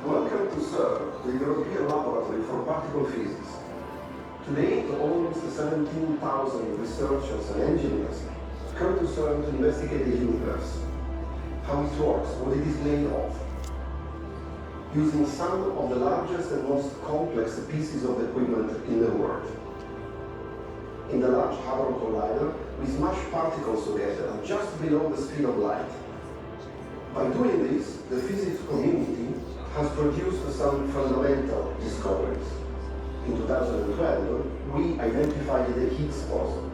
Speaker 7: Welcome to CERN, the European Laboratory for Particle Physics. Today, almost 17,000 researchers and engineers come to CERN to investigate the universe, how it works, what it is made of, using some of the largest and most complex pieces of equipment in the world. In the Large Hadron Collider, we smash particles together just below the speed of light. By doing this, the physics community has produced some fundamental discoveries. In 2012, we identified the Higgs boson,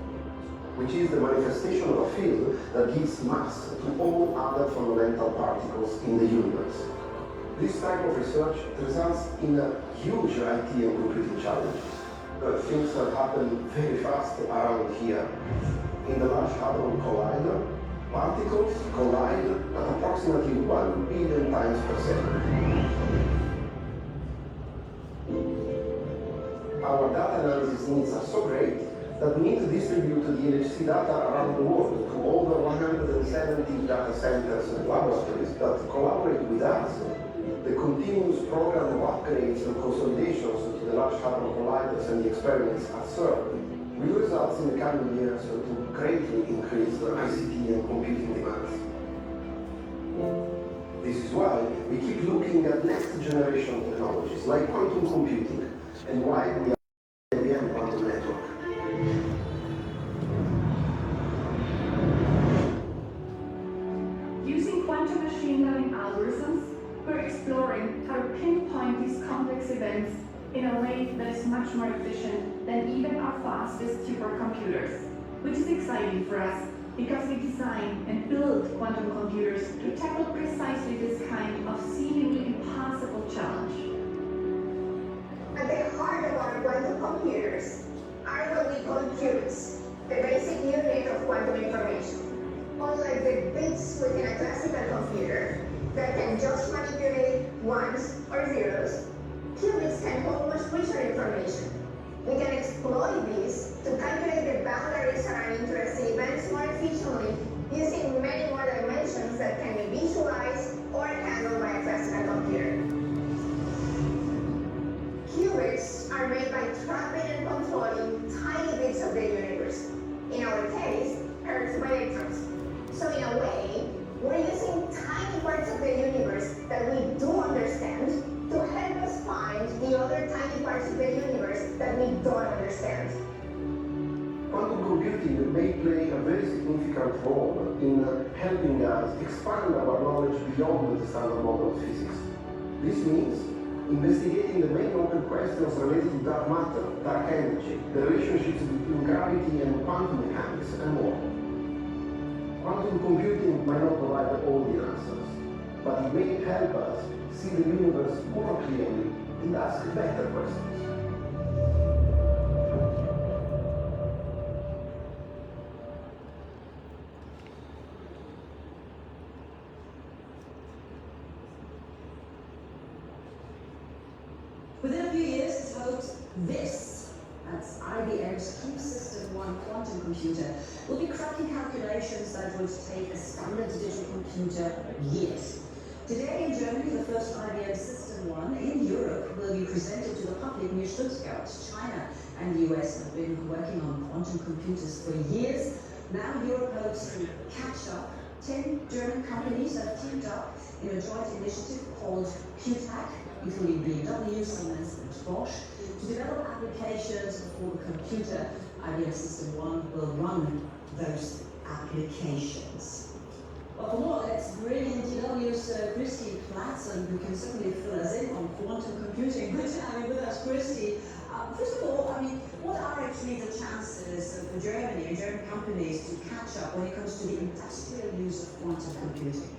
Speaker 7: which is the manifestation of a field that gives mass to all other fundamental particles in the universe. This type of research results in a huge IT and computing challenges. Things that happen very fast around here. In the Large Hadron Collider, particles collide at approximately 1 billion times per second. Our data analysis needs are so great that we need to distribute the LHC data around the world to over 170 data centers and laboratories that collaborate with us. The continuous program of upgrades and consolidations to the Large Hadron Colliders and the experiments at CERN will result in the coming years to greatly increase the ICT and computing demands. This is why we keep looking at next generation technologies like quantum computing and why we are IBM Quantum Network.
Speaker 8: Using quantum machine learning algorithms, we're exploring how to pinpoint these complex events in a way that is much more efficient than even our fastest supercomputers, which is exciting for us because we design and build quantum computers to tackle precisely this kind of seemingly impossible challenge.
Speaker 9: At the heart of our quantum computers are what we call qubits, the basic unit of quantum information. Unlike the bits within a classical computer that can just manipulate ones or zeros, qubits can hold much richer information. We can exploit these to calculate the boundaries around interesting events more efficiently using
Speaker 7: play a very significant role in helping us expand our knowledge beyond the standard model of physics. This means investigating the main open questions related to dark matter, dark energy, the relationships between gravity and quantum mechanics, and more. Quantum computing might not provide all the answers, but it may help us see the universe more clearly and ask better questions.
Speaker 10: Within a few years, it's hoped this, that's IBM's Keep System 1 quantum computer, will be cracking calculations that would take a standard digital computer years. Today in Germany, the first IBM System 1 in Europe will be presented to the public near Stuttgart. China and the US have been working on quantum computers for years. Now Europe hopes to catch up. 10 German companies have teamed up in a joint initiative called QTAC, including BMW, Siemens and Bosch, to develop applications for the computer. IBM System 1 will run those applications. Well, for more, let's bring in DW's Christy Platson, who can certainly fill us in on quantum computing. Good to have you with us, Christy. First of all, what are actually the chances for Germany and German companies to catch up when it comes to the industrial use of quantum computing?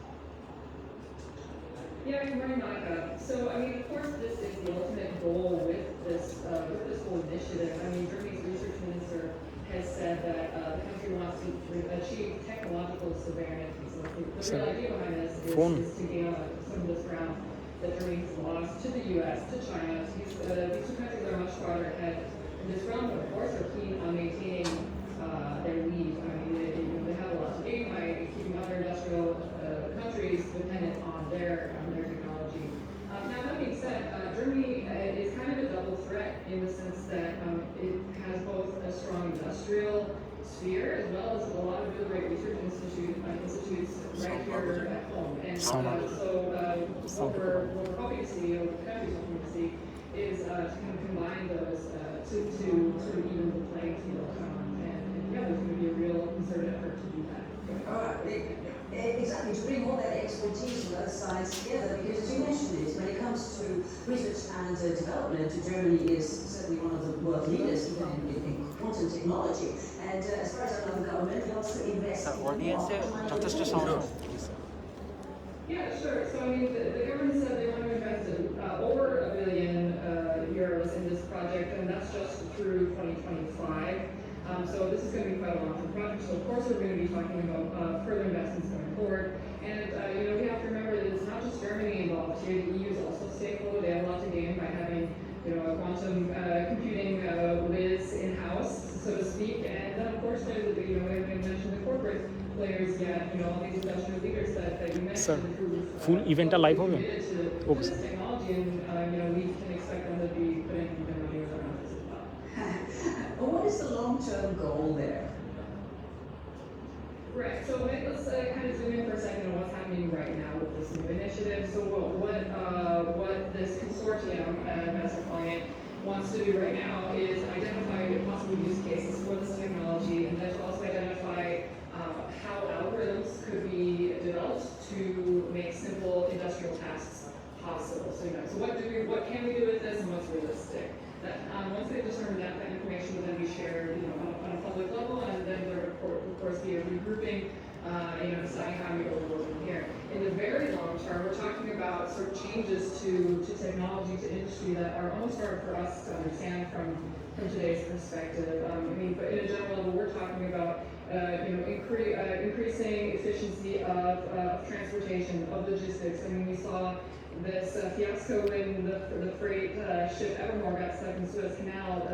Speaker 11: Yeah, good morning, Monica. So, of course, this is the ultimate goal with this whole initiative. Germany's research minister has said that the country wants to achieve technological sovereignty. So the real idea behind this is to gain some of this ground that Germany has lost to the U.S., to China. These two countries are much farther ahead in this realm, but of course are keen on maintaining their lead. They have a lot to gain by keeping other industrial countries dependent on their technology. Now, that being said, Germany is kind of a double threat in the sense that it has both a strong industrial sphere as well as a lot of really great research institutes right here at home. And so what we're hoping to see, or what the country's hoping to see, is to kind of combine those to sort of even the playing field. And yeah, there's going to be a real concerted effort to do that.
Speaker 10: Exactly, to bring all that expertise from both sides together, because as you mentioned it, when it comes to research and development, Germany is certainly one of the world leaders even in quantum technology. And as far as I know, the government wants to invest
Speaker 11: Yeah, sure. So, the government said they want to invest over €1 billion in this project, and that's just through 2025. So this is going to be quite a long-term project. So of course we're going to be talking about further investments going forward. And we have to remember that it's not just Germany involved here. The EU is also a stakeholder. They have a lot to gain by having a quantum computing whiz in-house, so to speak. And then of course there's we haven't mentioned the corporate players yet. All these industrial leaders that you mentioned.
Speaker 2: Full event live होगा?
Speaker 11: Okay. This technology, and we can expect them to be putting their money around this as well.
Speaker 10: What is the long-term goal there?
Speaker 11: Right, so let's kind of zoom in for a second on what's happening right now with this new initiative. So what this consortium, as we're calling it, wants to do right now is identify possible use cases for this technology, and then to also identify how algorithms could be developed to make simple industrial tasks possible. So what can we do with this, and what's realistic? That once they've determined that information will then be shared, on a public level, and then there will of course be a regrouping, deciding how we go forward from here. In the very long term, we're talking about sort of changes to technology, to industry that are almost hard for us to understand from today's perspective. But in a general level, we're talking about increasing efficiency of transportation, of logistics. We saw this fiasco when the freight ship Evermore got stuck in the Suez Canal. A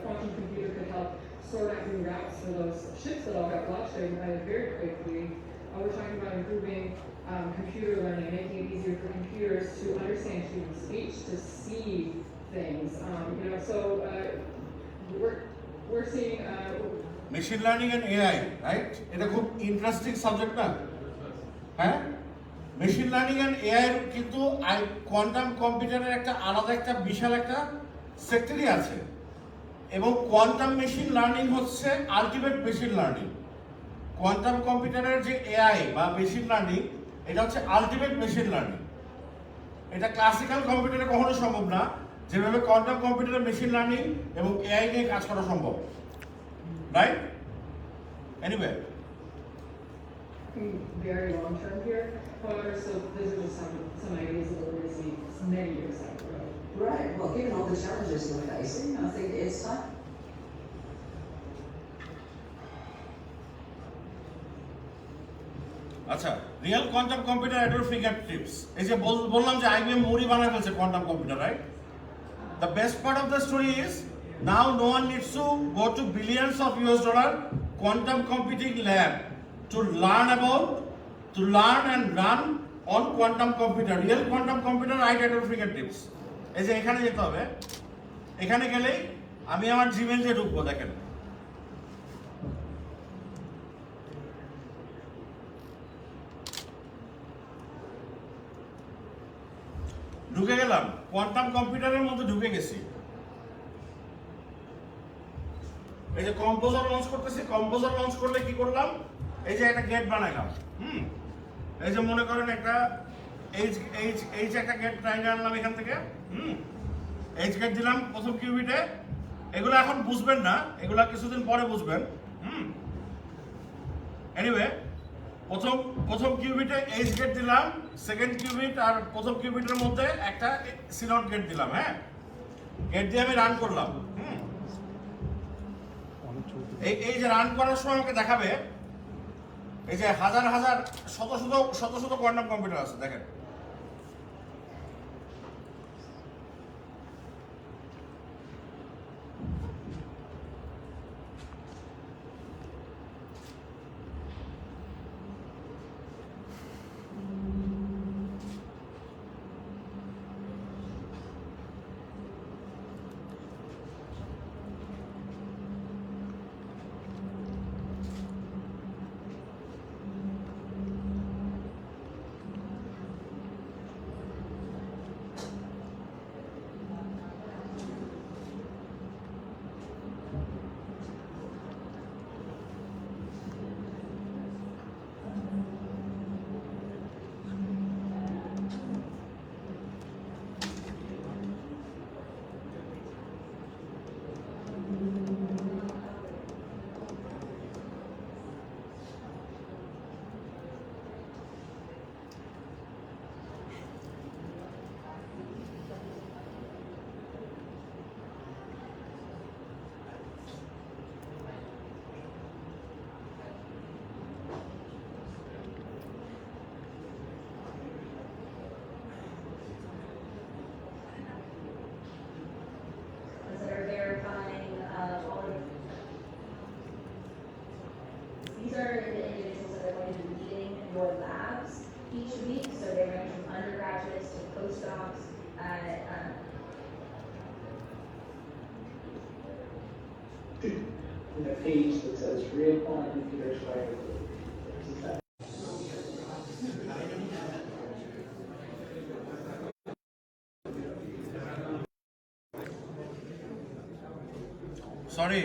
Speaker 11: quantum computer could help sort out new routes for those ships that all got lost very quickly. We're talking about improving computer learning, making it easier for computers to understand human speech, to see things. We're seeing
Speaker 1: machine learning and AI, right? It's a খুব interesting subject না? হ্যাঁ? Machine learning and AI এর কিন্তু quantum কম্পিউটারের একটা আলাদা একটা বিশাল একটা সেক্টরই আছে, এবং কোয়ান্টাম মেশিন লার্নিং হচ্ছে আলটিমেট মেশিন লার্নিং। কোয়ান্টাম কম্পিউটারের যে এআই বা মেশিন লার্নিং, এটা হচ্ছে আলটিমেট মেশিন লার্নিং। এটা ক্লাসিক্যাল কম্পিউটারে কখনো সম্ভব না, যেভাবে কোয়ান্টাম কম্পিউটারে মেশিন লার্নিং এবং এআই নিয়ে কাজ করা সম্ভব, right? Anyway,
Speaker 11: Very long term here. However, so those are just some ideas that we're going to see many years down the road.
Speaker 10: Right. Well, given all the challenges we're facing, I think it's time.
Speaker 1: আচ্ছা, real quantum computer at your finger tips. এই যে বললাম যে IBM মুড়ি বানায় ফেলছে quantum computer, right? The best part of the story is now no one needs to go to billions of $US quantum computing lab to learn and run on quantum computer, real quantum computer right at your fingertips. এই যে এখানে যেতে হবে, এখানে গেলেই আমি আমার Gmail দিয়ে ঢুকবো। দেখেন, ঢুকে গেলাম, কোয়ান্টাম কম্পিউটারের মধ্যে ঢুকে গেছি। এই যে কম্পোজার লঞ্চ করতেছি, কম্পোজার লঞ্চ করলে কি করলাম, এই যে একটা গেট বানাইলাম। এই যে মনে করেন একটা এইচ একটা গেট ট্রাইঙ্গেল আনলাম এখান থেকে। এইচ গেট দিলাম প্রথম কিউবিটে। এগুলো এখন বুঝবেন না, এগুলা কিছুদিন পরে বুঝবেন। এনিওয়ে, প্রথম কিউবিটে এইচ গেট দিলাম, সেকেন্ড কিউবিট আর প্রথম কিউবিটের মধ্যে একটা সিনট গেট দিলাম। হ্যাঁ, গেট দিয়ে আমি রান করলাম। এই যে রান করার সময় আমাকে দেখাবে এই যে হাজার হাজার শত শত কোয়ান্টাম কম্পিউটার আছে। দেখেন,
Speaker 12: These are the individuals that are going to be leading your labs each week, so they range from undergraduates to postdocs.
Speaker 13: The page that says real quantum computers right.
Speaker 1: Sorry.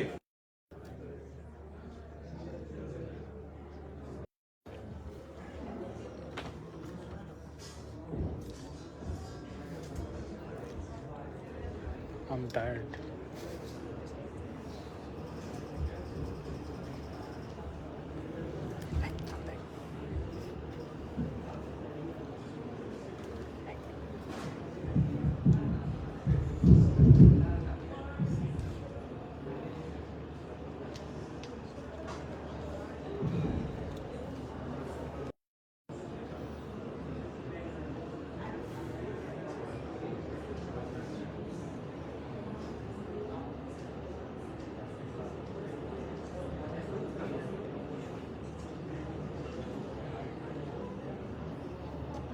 Speaker 2: I'm tired.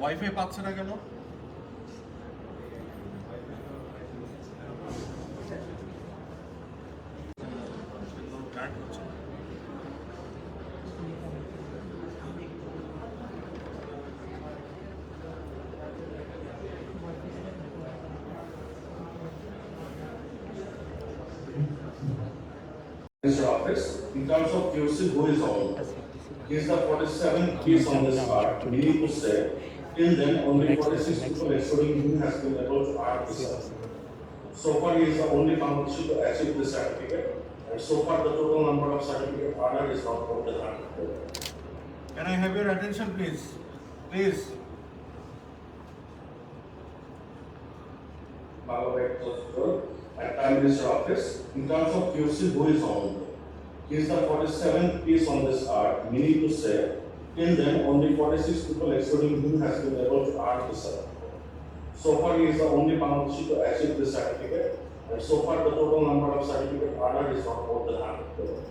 Speaker 1: Wifi পাচ্ছে না কেন?
Speaker 5: Mr. Office, in terms of QC, who is all? He is the 47th piece on this card, meaning to say, till then only 46 people excluding him has been able to earn this certificate. So far he is the only foundation to achieve this certificate, and so far the total number of certificate earners is not more than 100.
Speaker 1: Can I have your attention, please? Please.
Speaker 5: At Prime Minister Office, in terms of QC, who is on? He is the 47th piece on this art, meaning to say, till then only 46 people excluding him has been able to earn this certificate. So far he is the only Bangladeshi to achieve this certificate, and so far the total number of certificate earners is not more than 100.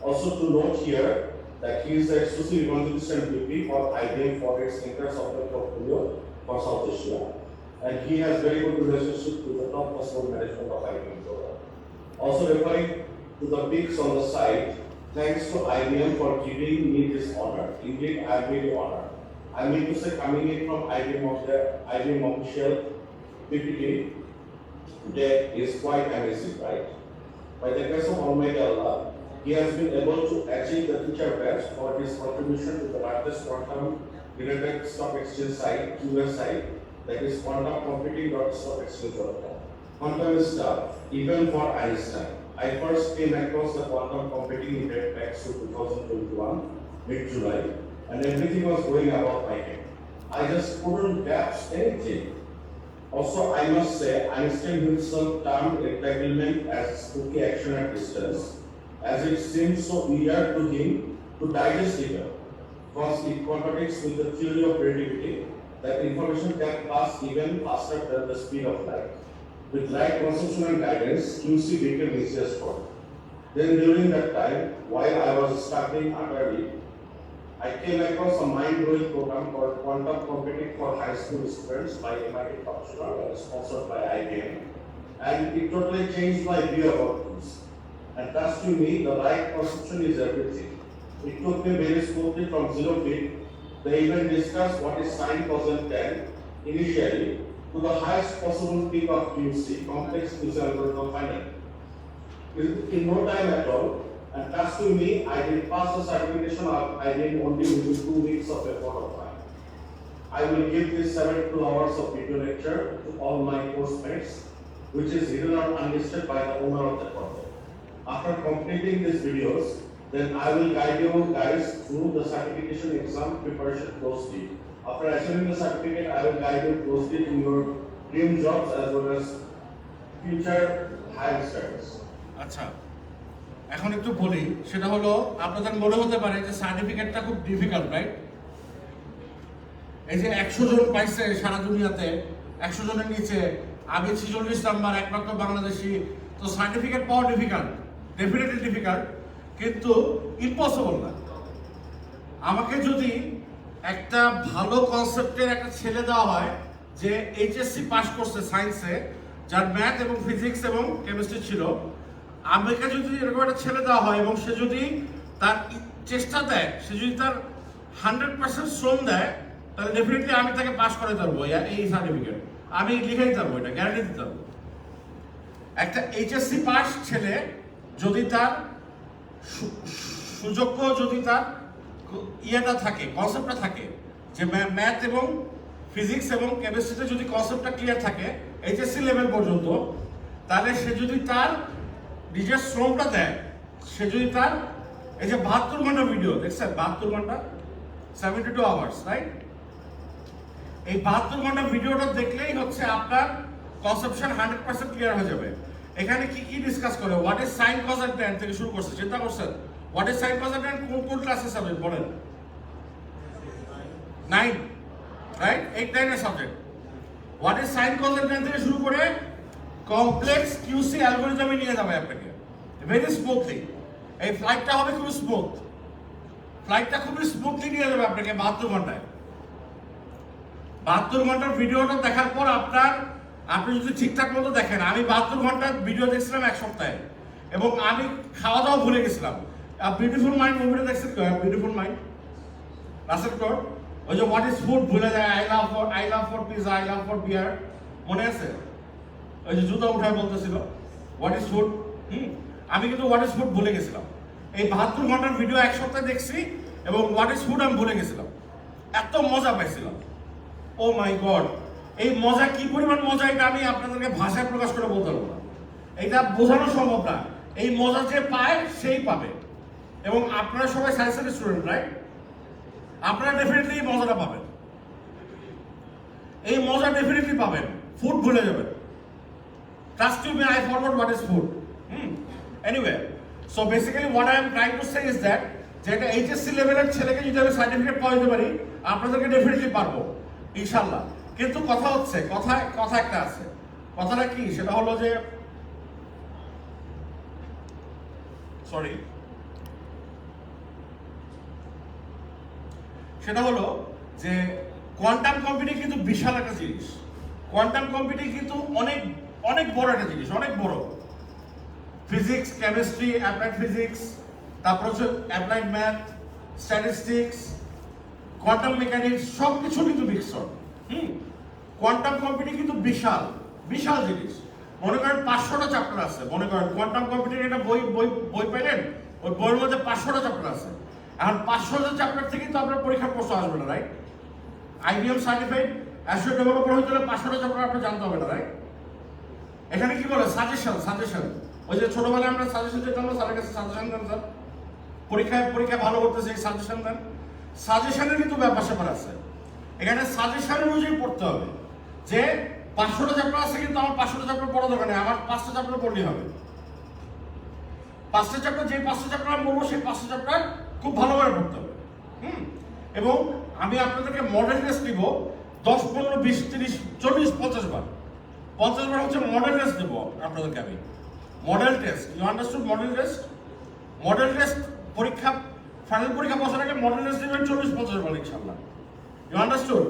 Speaker 5: Also to note here that he is the exclusive evangelist and VP for IBM for its inter-software portfolio for South Asia, and he has very good relationship with the top possible management of IBM program. Also referring to the pics on the side, thanks to IBM for giving me this honor. Indeed, I am really honored. I mean to say, coming in from IBM official PPT today is quite amazing, right? By the grace of Almighty Allah, he has been able to achieve the teacher badge for his contribution to the largest quantum related stock exchange site, US site, that is quantumcomputing.stockexchange.com. Quantum is tough, even for Einstein. I first came across the quantum computing event back to 2021, mid-July, and everything was going about my head. I just couldn't grasp anything. Also, I must say, Einstein himself termed entanglement as spooky action at distance, as it seems so weird to him to digest it, because it contradicts with the theory of relativity that information can pass even faster than the speed of light. With right conception and guidance, QC became easiest for me. Then during that time, while I was studying utterly, I came across a mind-blowing program called Quantum Computing for High School Students by MIT Professional, sponsored by IBM, and it totally changed my view about things. And thus to me, the right conception is everything. It took me very smoothly from 0 feet. They even discussed what is sine cosine tan initially to the highest possible peak of QC, complex QC algorithm finally. In no time at all, and thus to me, I did pass the certification of IBM only within 2 weeks of effort of mine. I will give this 72 hours of video lecture to all my course mates, which is hidden or unlisted by the owner of the project. After completing these videos, then I will guide you guys through the certification exam preparation closely. After achieving the certificate, I will guide you closely to your dream jobs as well as future higher studies.
Speaker 1: আচ্ছা, এখন একটু বলি, সেটা হলো আপনাদের মনে হতে পারে যে সার্টিফিকেটটা খুব ডিফিকাল্ট, রাইট? এই যে 100 জন পাইছে সারা দুনিয়াতে, 100 জনের নিচে আমি 46 নাম্বার, একমাত্র বাংলাদেশি, তো সার্টিফিকেট পাওয়া ডিফিকাল্ট, ডেফিনেটলি ডিফিকাল্ট, কিন্তু ইম্পসিবল না। আমাকে যদি একটা ভালো কনসেপ্টের একটা ছেলে দেওয়া হয় যে এইচএসসি পাস করছে সায়েন্সে, যার ম্যাথ এবং ফিজিক্স এবং কেমিস্ট্রি ছিল, আমাকে যদি এরকম একটা ছেলে দেওয়া হয় এবং সে যদি তার চেষ্টা দেয়, সে যদি তার 100% শ্রম দেয়, তাহলে ডেফিনেটলি আমি তাকে পাস করে দেবো এই সার্টিফিকেট, আমি লিখে দিতে পারবো, এটা গ্যারান্টি দিতে পারবো। একটা এইচএসসি পাস ছেলে যদি তার সুযোগ্য, যদি তার ইয়েটা থাকে, কনসেপ্টটা থাকে, যে ম্যাথ এবং ফিজিক্স এবং কেমিস্ট্রিতে যদি কনসেপ্টটা ক্লিয়ার থাকে এইচএসসি লেভেল পর্যন্ত, তাহলে সে যদি তার নিজের শ্রমটা দেয়, সে যদি তার এই যে 72 ঘন্টা ভিডিও দেখছেন, 72 ঘন্টা 72 আওয়ার্স, রাইট? এই 72 ঘন্টা ভিডিওটা দেখলেই হচ্ছে আপনার কনসেপশন 100% ক্লিয়ার হয়ে যাবে। এখানে কি কি ডিসকাস করে, what is sine cos and tan থেকে শুরু করছে, চিন্তা করছেন what is sine cos and tan কোন ক্লাসের সাবজেক্ট বলেন? 9, রাইট? 8, 9 এর subject. What is sine cos and tan থেকে শুরু করে কমপ্লেক্স কিউসি অ্যালগরিদমে নিয়ে যাবে আপনাকে ভেরি স্মুথলি। এই ফ্লাইটটা হবে খুব স্মুথ, ফ্লাইটটা খুবই স্মুথলি নিয়ে যাবে আপনাকে 72 ঘন্টায়। 72 ঘন্টার ভিডিওটা দেখার পর আপনি যদি ঠিকঠাক মতো দেখেন, আমি 72 ঘন্টার ভিডিও দেখছিলাম 1 সপ্তাহে, এবং আমি খাওয়া দাওয়া ভুলে গেছিলাম। বিউটিফুল মাইন্ড মুভিটা দেখছেন? বিউটিফুল মাইন্ড, রাসেল ক্রো, ওই যে হোয়াট ইজ ফুড ভুলে যায়, I love for pizza, I love for beer, মনে আছে? ওই যে জুতা উঠায় বলতেছিল হোয়াট ইজ ফুড। আমি কিন্তু হোয়াট ইজ ফুড ভুলে গেছিলাম। এই 72 ঘন্টার ভিডিও এক সপ্তাহে দেখছি এবং হোয়াট ইজ ফুড আমি ভুলে গেছিলাম, এত মজা পাইছিলাম। ও মাই গড, এই মজা কি পরিমাণ মজা এটা আমি আপনাদেরকে ভাষায় প্রকাশ করে বলতে পারবো না, এটা বোঝানো সম্ভব না। এই মজা যে পায় সেই পাবে, এবং আপনারা সবাই সায়েন্সের স্টুডেন্ট রাইট, আপনারা ডেফিনেটলি এই মজাটা পাবেন, এই মজা ডেফিনেটলি পাবেন, ফুড ভুলে যাবেন। Trust me, I forgot what is food. Anyway, so basically what I am trying to say is that যে একটা এইচএসসি লেভেলের ছেলেকে যদি আমি সার্টিফিকেট পাওয়াতে পারি আপনাদেরকে ডেফিনেটলি পারবো ইনশাল্লাহ। কিন্তু কথা হচ্ছে, কথা একটা আছে, কথাটা কি সেটা হলো যে সেটা হলো যে কোয়ান্টাম কম্পিউটিং কিন্তু বিশাল একটা জিনিস। কোয়ান্টাম কম্পিউটিং কিন্তু অনেক অনেক বড় একটা জিনিস, অনেক বড়। ফিজিক্স, কেমিস্ট্রি, অ্যাপ্লাইড ফিজিক্স, তারপর হচ্ছে applied math, statistics, quantum mechanics, সব কিছু কিন্তু মিক্সড। কোয়ান্টাম কম্পিউটিং কিন্তু বিশাল বিশাল জিনিস। মনে করেন 500টা চ্যাপ্টার আছে, মনে করেন কোয়ান্টাম কম্পিউটিং একটা বই পেলেন, ওই বইয়ের মধ্যে 500টা চ্যাপ্টার আছে। এখন 500টা চ্যাপ্টার থেকে তো আপনার পরীক্ষার প্রশ্ন আসবে না, right? IBM certified Azure developer হতে হলে 500টা চ্যাপ্টার আপনি জানতে হবে না, রাইট? এখানে কি বলে সাজেশন, ওই যে ছোটবেলায় আমরা সাজেশন দিতাম না, স্যারের কাছে সাজেশন দেন, স্যার পরীক্ষা ভালো করতেছে এই সাজেশন দেন। সাজেশনের কিন্তু ব্যাপার স্যাপার আছে, এখানে সাজেশন অনুযায়ী পড়তে হবে। যে 500টা চ্যাপ্টার আছে কিন্তু আমার 500টা চ্যাপ্টার পড়া দরকার নেই, আমার 5টা চ্যাপ্টার পড়লেই হবে। 5টা চ্যাপ্টার, যে 5টা চ্যাপ্টার আমি বলবো সেই 5টা চ্যাপ্টার খুব ভালোভাবে পড়তে হবে। এবং আমি আপনাদেরকে মডেল টেস্ট দিব 10, 15, 20, 30, 40, 50 বার। 50 বার হচ্ছে মডেল টেস্ট দেবো আপনাদেরকে আমি। Model test, you understood? Model test পরীক্ষা, ফাইনাল পরীক্ষা বসার আগে মডেল টেস্ট দেবেন 40-50 বার ইনশাআল্লাহ। You understood?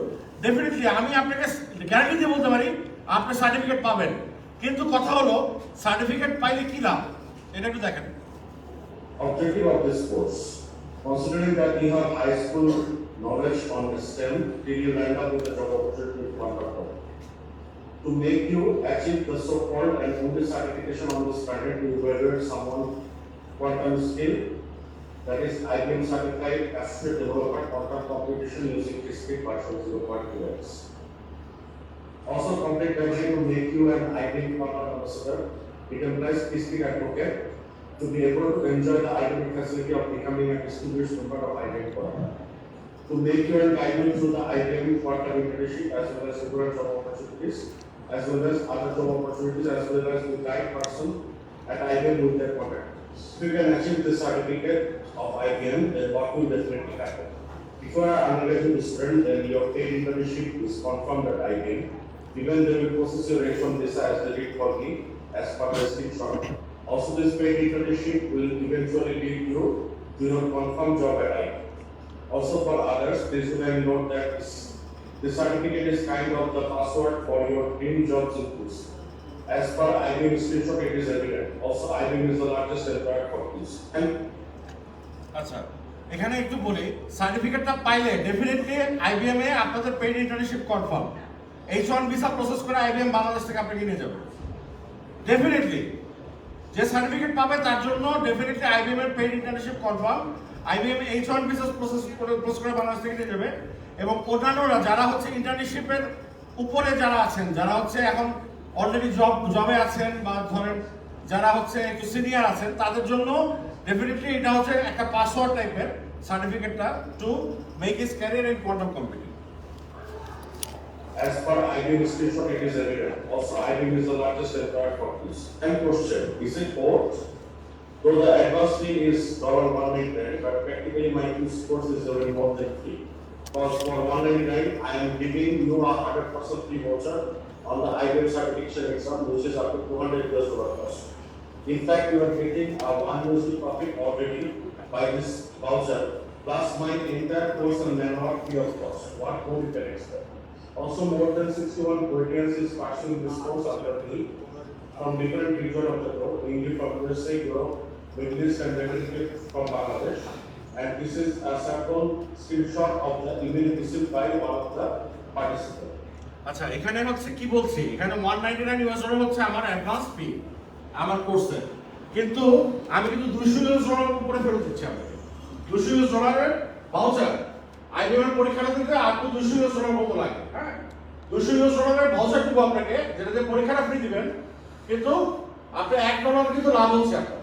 Speaker 1: ডেফিনেটলি আমি আপনাকে গ্যারান্টি দিয়ে বলতে পারি আপনি সার্টিফিকেট পাবেন। কিন্তু কথা হলো সার্টিফিকেট পাইলে কি লাভ, এটা একটু দেখেন।
Speaker 14: Objective of this course, considering that you have high school knowledge on STEM, till you land up with the job opportunity with quantum. To make you achieve the so-called and only certification on this planet to evaluate someone quantum skill, that is IBM certified associate developer quantum computation using discrete version 0.2x. Also complete training to make you an IBM quantum ambassador, it implies discrete advocate to be able to enjoy the IBM facility of becoming a distinguished member of IBM quantum. To make you and guide you through the IBM quantum internship as well as regular job opportunities, as well as other job opportunities, as well as the guide person at IBM with their contact. If you can achieve this certificate of IBM, then what will definitely happen? If you are an undergraduate student, then your paid internship is confirmed at IBM. Even they will process your H1 visa as they did for me, as per the screenshot. Also, this paid internship will eventually lead you to your confirmed job at IBM. Also, for others, please note that this certificate is kind of the password for your dream jobs in this. As per IBM screenshot, it is evident. Also, IBM is the largest employer for this.
Speaker 1: আচ্ছা, এখানে একটু বলি, সার্টিফিকেটটা পাইলে definitely IBM এ আপনাদের paid internship confirm. H1 visa process করে IBM Bangladesh থেকে আপনাকে নিয়ে যাবে ডেফিনেটলি। যে সার্টিফিকেট পাবে তার জন্য ডেফিনেটলি আইবিএম এর paid internship confirm. IBM H1 visa process করে বাংলাদেশ থেকে নিয়ে যাবে। এবং অন্যান্যরা যারা হচ্ছে ইন্টার্নশিপের উপরে যারা আছেন, যারা হচ্ছে এখন অলরেডি জবে আছেন, বা ধরেন যারা হচ্ছে একটু সিনিয়র আছেন, তাদের জন্য ডেফিনেটলি এটা হচ্ছে একটা পাসওয়ার্ড টাইপের সার্টিফিকেটটা to make his career in quantum computing.
Speaker 14: As per IBM screenshot, it is evident. Also, IBM is the largest employer for this. And question, is it worth? Though the advance fee is $199, but practically my course is already more than free. Because for $199, I am giving you a 100% free voucher on the IBM certification exam, which is up to $200 cost. In fact, you are getting a $1 profit already by this voucher, plus my entire course and manual free of cost. What more you can expect? Also, more than 61 Koreans is pursuing this course under me from different regions of the globe, mainly from USA, Europe, Middle East, and representatives from Bangladesh. And this is a sample screenshot of the email received by one of the participants.
Speaker 1: আচ্ছা, এখানে হচ্ছে কি বলছি, এখানে $199 হচ্ছে আমার advance ফি আমার কোর্সে। কিন্তু আমি কিন্তু $200 উপরে ফেরত দিচ্ছি আপনাকে। $200 ভাউচার আইবিএম পরীক্ষাটা দিতে আর তো $200 মতো লাগে। হ্যাঁ, $200 ভাউচার দিব আপনাকে, যেটাতে পরীক্ষাটা ফ্রি দিবেন, কিন্তু আপনি $1 কিন্তু লাভ হচ্ছে আপনার,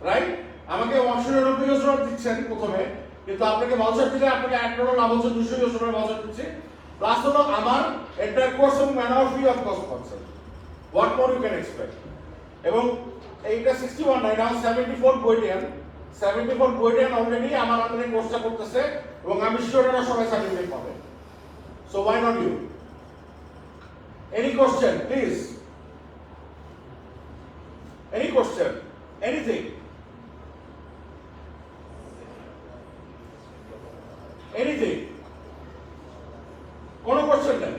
Speaker 1: রাইট? আমাকে $190 দিচ্ছেন প্রথমে, কিন্তু আপনাকে ভাউচার দিলে আপনাকে $1 লাভ হচ্ছে, $200 ভাউচার দিচ্ছি, প্লাস হলো আমার এন্টায়ার কোর্স এবং ম্যানুয়াল ফ্রি অফ কস্ট পাচ্ছে। What more you can expect. এবং এইটা 61 না, এটা 74 বইটিয়ান অলরেডি আমার আন্ডারে কোর্সটা করতেছে, এবং আমি শিওর এরা সবাই সার্টিফিকেট পাবে। So why not you? Any question please? Any question? Anything? Anything? কোনো কোশ্চেন নেই?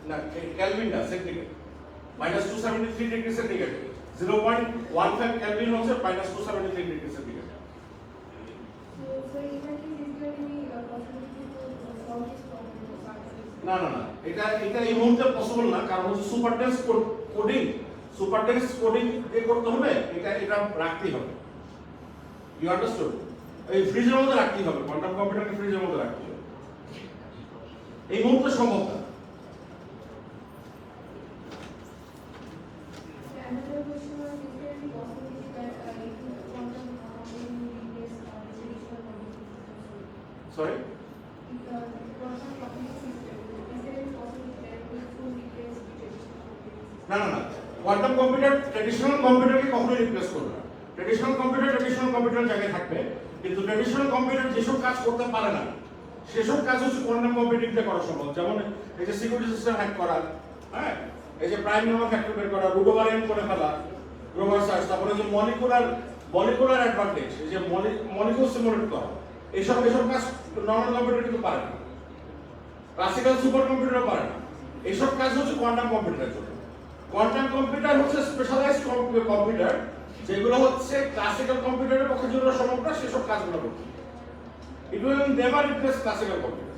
Speaker 1: না, কেলভিন না, সেন্টিগ্রেড। -273 degree centigrade. 0.15 কেলভিন হচ্ছে -273 ডিগ্রি সেন্টিগ্রেড। না না না, এটা এই মুহূর্তে পসিবল না, কারণ হচ্ছে সুপার টেন্স কোডিং দিয়ে করতে হবে, এটা রাখতেই হবে। You understood? এই ফ্রিজের মধ্যে রাখতেই হবে, কোয়ান্টাম কম্পিউটারকে ফ্রিজের মধ্যে রাখতে হবে। এই মুহূর্তে সম্ভব না। Sorry? না না না, কোয়ান্টাম কম্পিউটার ট্র্যাডিশনাল কম্পিউটারকে কখনোই রিপ্লেস করবে না। ট্র্যাডিশনাল কম্পিউটার জায়গায় থাকবে, কিন্তু ট্র্যাডিশনাল কম্পিউটার যেসব কাজ করতে পারে না সেসব কাজ হচ্ছে কোয়ান্টাম কম্পিউটিং দিয়ে করা সম্ভব। যেমন এই যে সিকিউরিটি সিস্টেম হ্যাক করা, হ্যাঁ, এই যে প্রাইম নাম্বার ফ্যাক্টর বের করা, রুট ওভার এন করে ফেলা, রোভার সার্চ, তারপরে যে মলিকুলার অ্যাডভান্টেজ, এই যে মলিকুল সিমুলেট করা, এইসব কাজ নর্মাল কম্পিউটার কিন্তু পারে না, ক্লাসিক্যাল সুপার কম্পিউটারও পারে না। এইসব কাজ হচ্ছে কোয়ান্টাম কম্পিউটারের জন্য। কোয়ান্টাম কম্পিউটার হচ্ছে স্পেশালাইজড কম্পিউটার, যেগুলো হচ্ছে ক্লাসিক্যাল কম্পিউটারের পক্ষে যেগুলো সম্ভব না সেসব কাজগুলো করতে। It will never replace classical computer.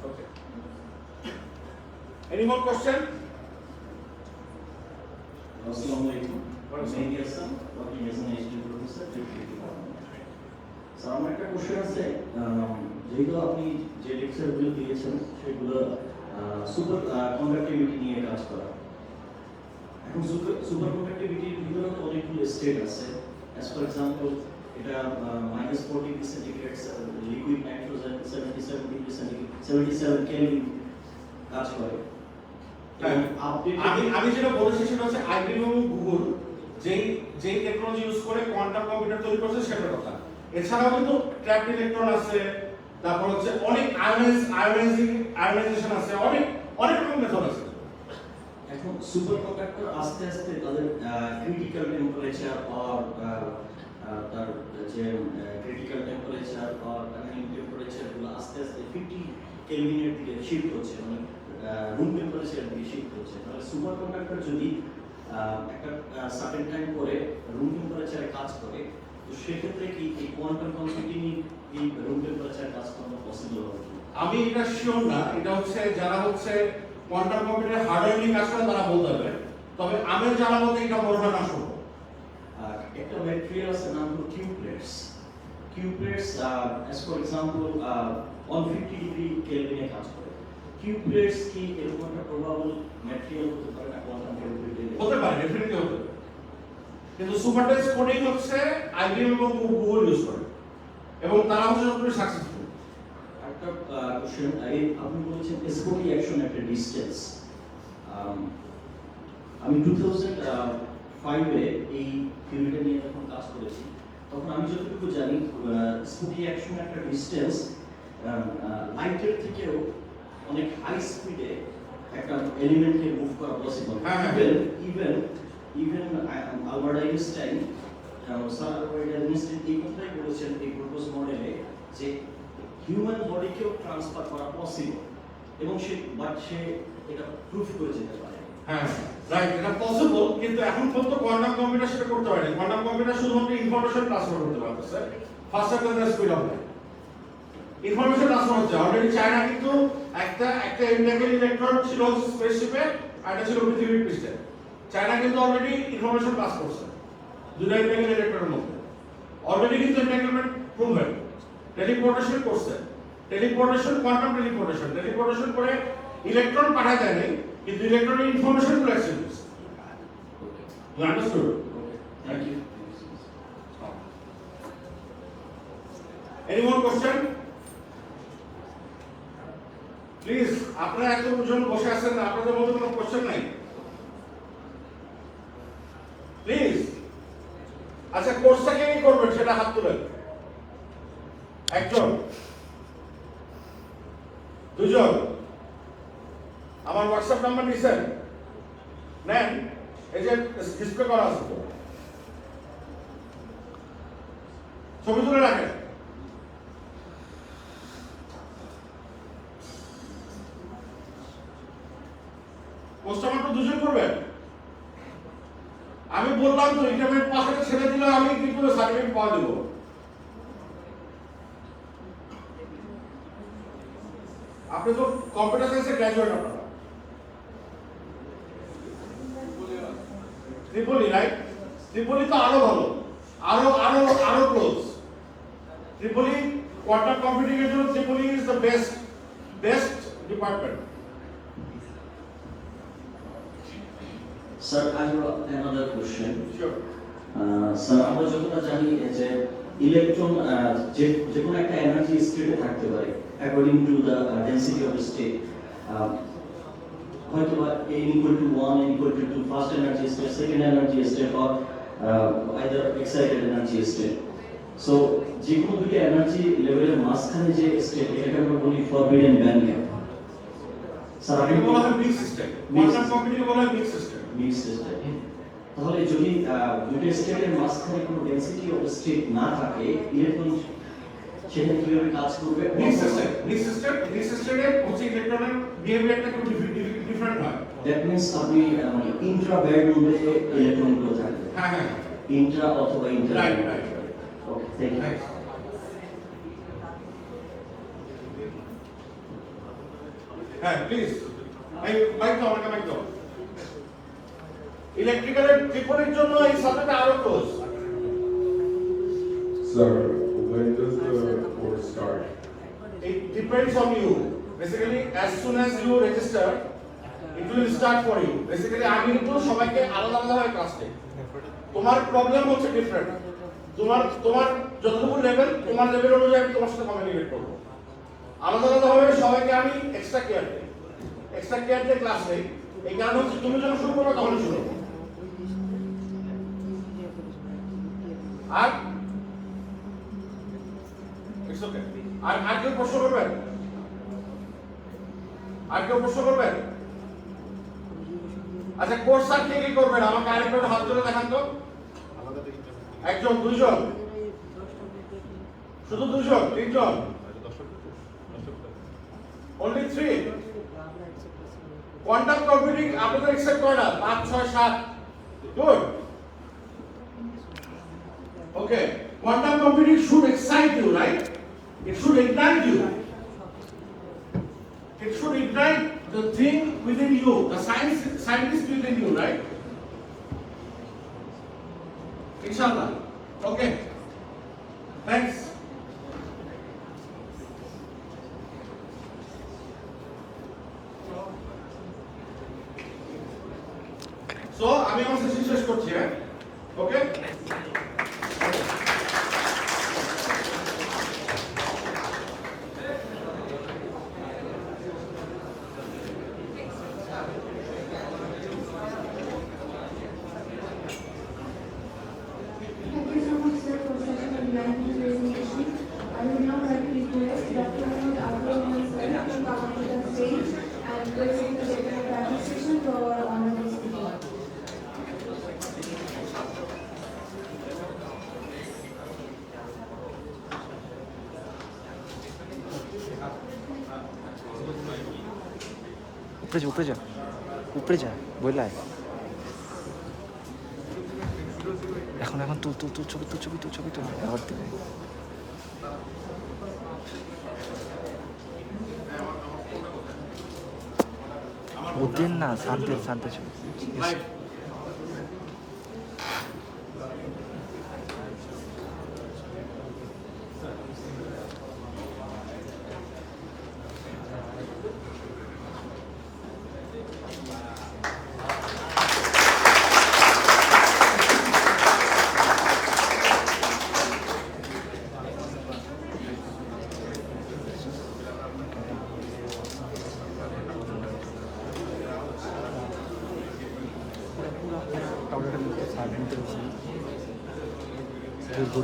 Speaker 1: Okay. Any more question?
Speaker 15: Assalamualaikum. Maybe Assam, working as an HT professor. So, আমার একটা কোশ্চেন আছে, যেহেতু আপনি যে লেকচারগুলো দিয়েছেন সেগুলো সুপার কন্ডাক্টিভিটি নিয়ে কাজ করা। এখন সুপার কন্ডাক্টিভিটির ভিতরে তো অনেকগুলো স্টেট আছে। As for example, এটা -40 degree centigrade liquid nitrogen 77 degree centigrade 77 Kelvin কাজ করে।
Speaker 1: আমি যেটা বলেছি সেটা হচ্ছে আইবিএম এবং গুগল যেই টেকনোলজি ইউজ করে কোয়ান্টাম কম্পিউটার তৈরি করছে সেটার কথা। এছাড়াও কিন্তু ট্র্যাপড ইলেকট্রন আছে, তারপর হচ্ছে অনেক আয়োনাইজেশন আছে, অনেক রকম মেথড আছে।
Speaker 15: এখন সুপার কন্ডাক্টর আস্তে আস্তে তাদের ক্রিটিক্যাল টেম্পারেচার আর তার যে ক্রিটিক্যাল টেম্পারেচার আর টার্নিং টেম্পারেচার গুলো আস্তে আস্তে 50 কেলভিনের দিকে শিফট হচ্ছে, মানে রুম টেম্পারেচারের দিকে শিফট হচ্ছে। তাহলে সুপার কন্ডাক্টর যদি একটা সার্টেন টাইম পরে রুম টেম্পারেচারে কাজ করে, তো সেক্ষেত্রে কি এই কোয়ান্টাম কম্পিউটিং এই রুম টেম্পারেচারে কাজ করানো পসিবল হবে?
Speaker 1: আমি এটা শিওর না, এটা হচ্ছে যারা হচ্ছে কোয়ান্টাম কম্পিউটার হার্ডওয়্যার নিয়ে কাজ করে তারা বলতে পারবে, তবে আমি জানা মতে এটা মনে হয় না সম্ভব।
Speaker 15: একটা ম্যাটেরিয়াল আছে নাম হলো কিউপ্লেটস। as for example 150 ডিগ্রি কেলভিনে কাজ করে। কিউপ্লেটস কি এরকম একটা প্রবাবল ম্যাটেরিয়াল হতে পারে না কোয়ান্টাম কম্পিউটিং?
Speaker 1: হতে পারে, ডেফিনেটলি হতে পারে, কিন্তু সুপারটেক্স কোডিং হচ্ছে আইবিএম এবং গুগল ইউজ করে এবং তারা হচ্ছে সবচেয়ে সাকসেসফুল।
Speaker 15: একটা কোশ্চেন, আপনি বলেছেন স্পোকি অ্যাকশন একটা ডিসটেন্স। আমি 2005 এ এই থিওরিটা নিয়ে যখন কাজ করেছি, তখন আমি যতটুকু জানি স্পোকি অ্যাকশন একটা ডিসটেন্স লাইটের থেকেও অনেক হাই স্পিডে একটা এলিমেন্টকে মুভ করা possible. Even Albert Einstein, sir Albert Einstein এই কথাই বলেছেন এই প্রপোজ মডেলে যে হিউম্যান বডিকেও ট্রান্সফার করা পসিবল, এবং সে এটা প্রুফ করে যেতে পারে।
Speaker 1: হ্যাঁ রাইট, এটা পসিবল, কিন্তু এখন পর্যন্ত কোয়ান্টাম কম্পিউটার সেটা করতে পারেনি। কোয়ান্টাম কম্পিউটার শুধুমাত্র ইনফরমেশন ট্রান্সফার করতে পারতেছে ফাস্টার than the speed of light. Information transfer হচ্ছে অলরেডি। চায়না কিন্তু একটা ইন্টারকেল ইলেকট্রন ছিল স্পেসশিপে আর এটা ছিল পৃথিবীর পৃষ্ঠে। চায়না কিন্তু অলরেডি ইনফরমেশন পাস করছে দুটো ইন্টারকেল ইলেকট্রনের মধ্যে। অলরেডি কিন্তু এন্টারটেইনমেন্ট প্রুভেন। টেলিপোর্টেশন করছে, টেলিপোর্টেশন, কোয়ান্টাম টেলিপোর্টেশন করে ইলেকট্রন পাঠায় দেয় নাই, কিন্তু ইলেকট্রনের ইনফরমেশন গুলো এক্সচেঞ্জ করছে। You understood?
Speaker 15: Thank you.
Speaker 1: Any more question? Please, আপনারা এতজন বসে আছেন, আপনাদের মধ্যে কোনো কোশ্চেন নাই? প্লিজ। আচ্ছা, কোর্সটা কে করবেন সেটা হাত তুলেন। একজন, দুজন। আমার হোয়াটসঅ্যাপ নাম্বার নিছেন? নেন, এই যে ডিসপ্লে করা আছে, ছবি তুলে রাখেন। কোর্সটা মাত্র দুজন করবেন। আমি বললাম তো ইন্টারমিডিয়েট পাশে ছেড়ে দিলে আমি কি করে সার্টিফিকেট পাওয়া দেব? আপনি তো কম্পিউটার সায়েন্সে গ্র্যাজুয়েট, আপনারা ত্রিপলি, রাইট? ত্রিপলি তো আরো ভালো, আরো ক্লোজ। ত্রিপলি কোয়ান্টাম কম্পিউটিং এর জন্য ত্রিপলি is the best department.
Speaker 15: Sir, I have another question.
Speaker 1: Sure.
Speaker 15: Sir, আমরা যতটা জানি যে ইলেকট্রন যে কোনো একটা এনার্জি স্টেটে থাকতে পারে according to the density of state. হয়তো বা n equal to 1, n equal to 2, first energy state, second energy state, or either excited energy state. So যে কোনো দুটো এনার্জি লেভেলের মাঝখানে যে স্টেট, এটাকে আমরা বলি ফরবিডেন ব্যান্ড গ্যাপ। স্যার, আপনি
Speaker 1: বলা হয় মিক্স সিস্টেম, কোয়ান্টাম কম্পিউটিং বলা হয় মিক্স সিস্টেম।
Speaker 15: তাহলে যদি দুটো স্টেটের মাঝখানে কোনো ডেনসিটি অফ স্টেট না থাকে, ইলেকট্রন সেটা কিভাবে কাজ করবে?
Speaker 1: মিক্স সিস্টেমের হচ্ছে ইলেকট্রনের বিহেভিয়ারটা একটু ডিফারেন্ট হয়।
Speaker 15: দ্যাট মিন্স আপনি মানে ইন্ট্রা ব্যান্ড মধ্যে ইলেকট্রনগুলো থাকবে।
Speaker 1: হ্যাঁ,
Speaker 15: ইন্ট্রা অথবা intra.
Speaker 1: Right.
Speaker 15: Okay, thank you.
Speaker 1: হ্যাঁ, প্লিজ মাইক দাও, আমাকে মাইক দাও। ইলেকট্রিক্যালের ত্রিপলির জন্য এই সাবজেক্ট আরো close.
Speaker 16: Sir, when does the course start?
Speaker 1: It depends on you. Basically, as soon as you register, it will start for you. Basically, আমি কিন্তু সবাইকে আলাদা ভাবে ক্লাস নেই। তোমার প্রবলেম হচ্ছে ডিফারেন্ট। তোমার যতটুকু লেভেল, তোমার লেভেল অনুযায়ী আমি তোমার সাথে কমিউনিকেট করব। আলাদা ভাবে সবাইকে আমি এক্সট্রা কেয়ার দিয়ে ক্লাস নেই। এই কারণে হচ্ছে তুমি যখন শুরু করবে তখন শুরু। আর ইটস ওকে। আর কেউ প্রশ্ন করবেন? আচ্ছা, কোর্স আর কে করবেন? আমাকে আরেকবার হাত ধরে দেখান তো। একজন, দুইজন, শুধু দুইজন, তিনজন, only 3. কোয়ান্টাম কম্পিউটিং আপনাদের এক্সেপ্ট করে না, 5, 6, 7। Good. Okay, quantum computing should excite you, right? It should ignite you. It should ignite the thing within you, the scientist within you, right? Inshallah. Okay. Thanks. So, আমি আমার session শেষ করছি, হ্যাঁ? Okay?
Speaker 2: উপরে যা উপরে যা বললাই এখন এখন তুল তুল তুল ছবি তুল ছবি তুল ছবি তুল আবার দেবে ওদের না শান্তি শান্তি ছবি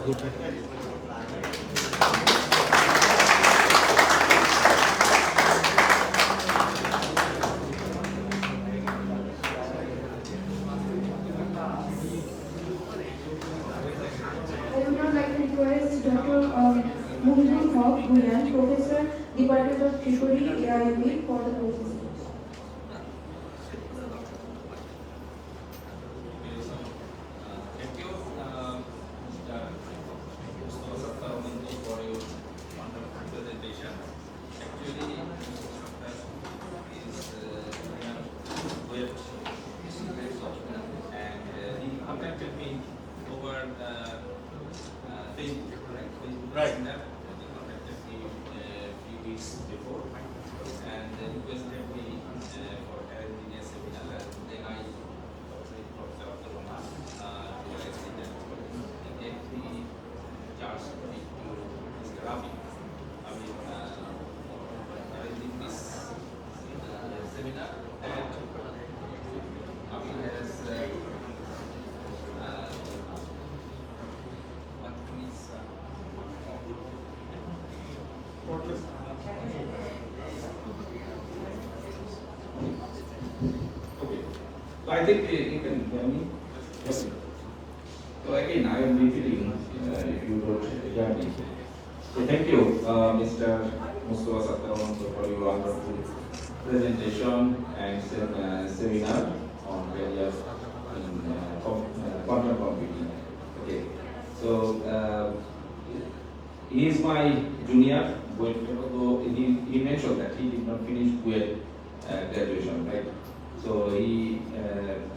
Speaker 2: Good.
Speaker 4: I would now like to request Dr. Mohidul Haq Bhuyan, Professor, Department of Tripoli, AIUB, for the closing speech.
Speaker 17: Thank you, Mr. Mustafa for your wonderful presentation. Actually, is web secret software, and he contacted me over Facebook, right? Facebook Messenger. He contacted me a few weeks before, and requested me for arranging a seminar. Then I talked with Professor Abdullah to arrange that. He gave me charge to Mr. Rafi. I mean, arranging this seminar, and Rafi has okay. So I think you can hear me. Yes. So again, I am repeating if you don't hear me. So thank you, Mr. Mustafa Sattaraman, for your wonderful presentation and seminar on various quantum computing. Okay. So he is my junior, but he mentioned that he did not finish with graduation, right? So he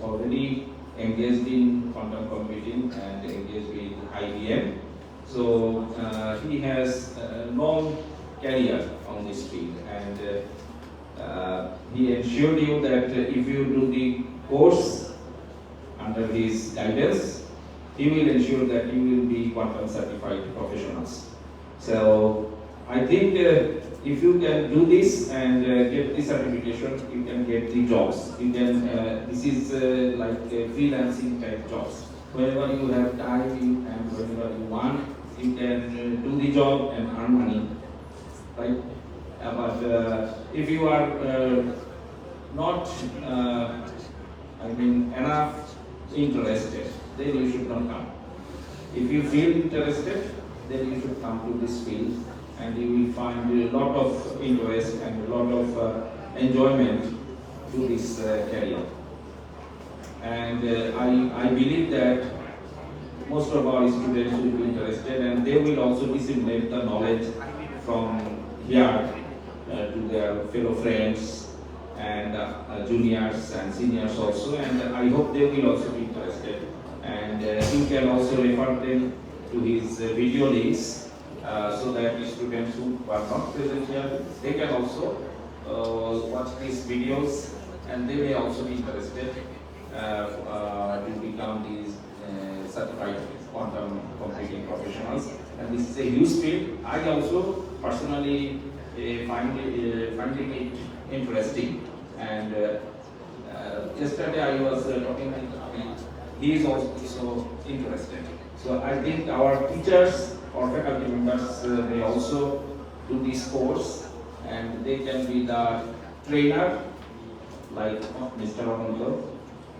Speaker 17: already engaged in quantum computing and engaged with IBM. So he has a long career on this field, and he ensured you that if you do the course under his guidance, he will ensure that you will be quantum certified professionals. So I think if you can do this and get the certification, you can get the jobs. You can. This is like freelancing type jobs. Whenever you have time and whenever you want, you can do the job and earn money, right? But if you are not, enough interested, then you should not come. If you feel interested, then you should come to this field, and you will find a lot of interest and a lot of enjoyment to this career. And I believe that most of our students will be interested, and they will also disseminate the knowledge from here to their fellow friends and juniors and seniors also, and I hope they will also be interested. And you can also refer them to his video links so that the students who are not present here, they can also watch these videos, and they may also be interested to become these certified quantum computing professionals. And this is a huge field. I also personally finding it interesting. And yesterday I was talking with he is also interested. So I think our teachers or faculty members may also do this course, and they can be the trainer like Mr. Ramanto,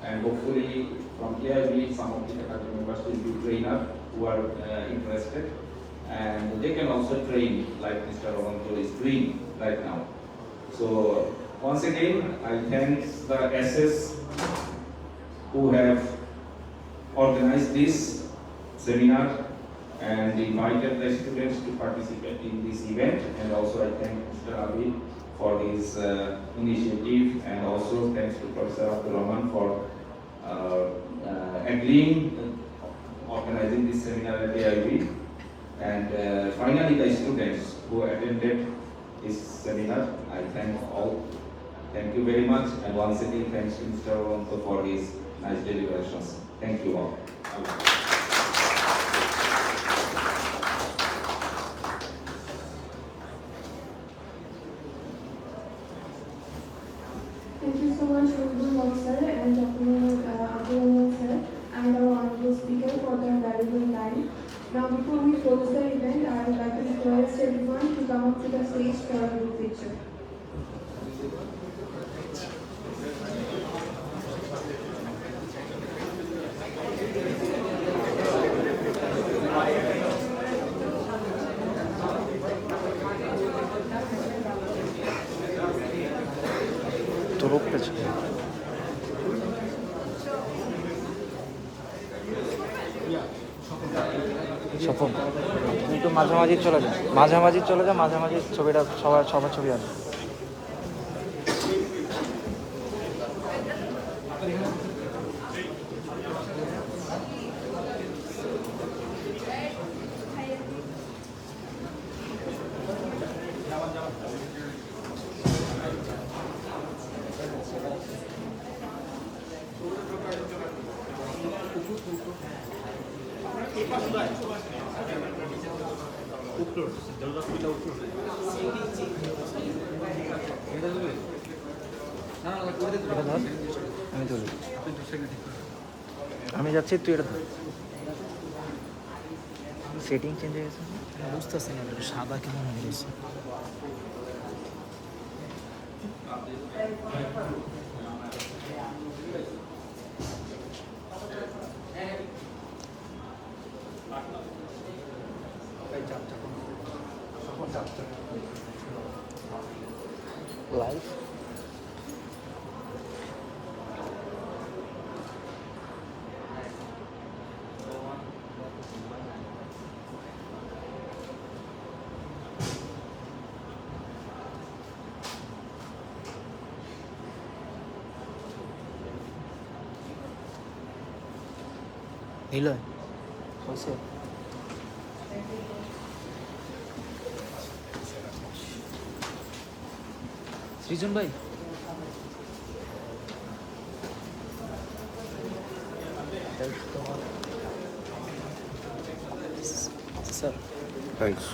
Speaker 17: and hopefully from AIUB some of the faculty members will be trainer who are interested, and they can also train like Mr. Ramanto is doing right now. So once again, I thank the SS who have organized this seminar and invited the students to participate in this event. And also I thank Mr. Abi for his initiative, and also thanks to Professor Abdul Rahman for agreeing organizing this seminar at AIUB. And finally, the students who attended this seminar, I thank all. Thank you very much, and once again thanks to Mr. Alonso for his nice deliberations. Thank you all.
Speaker 4: Thank you so much, Honorable Sir and Dr. Abdul Sir and our honorable speaker for their valuable time. Now, before we close the event, I would like to request everyone to come up to the stage for a group picture.
Speaker 2: তোর পেছনে স্বপন, তুমি একটু মাঝামাঝি চলে যা, মাঝামাঝি ছবিটা সবার ছবি আছে। আমি তুলি, আমি যাচ্ছি, তুই এটা ধর। সেটিং চেঞ্জ হয়ে গেছে, বুঝতেছি না সাদা কেমন হয়ে গেছে। লাইভ নিল হয়েছে। সৃজন ভাই, স্যার
Speaker 16: Thanks.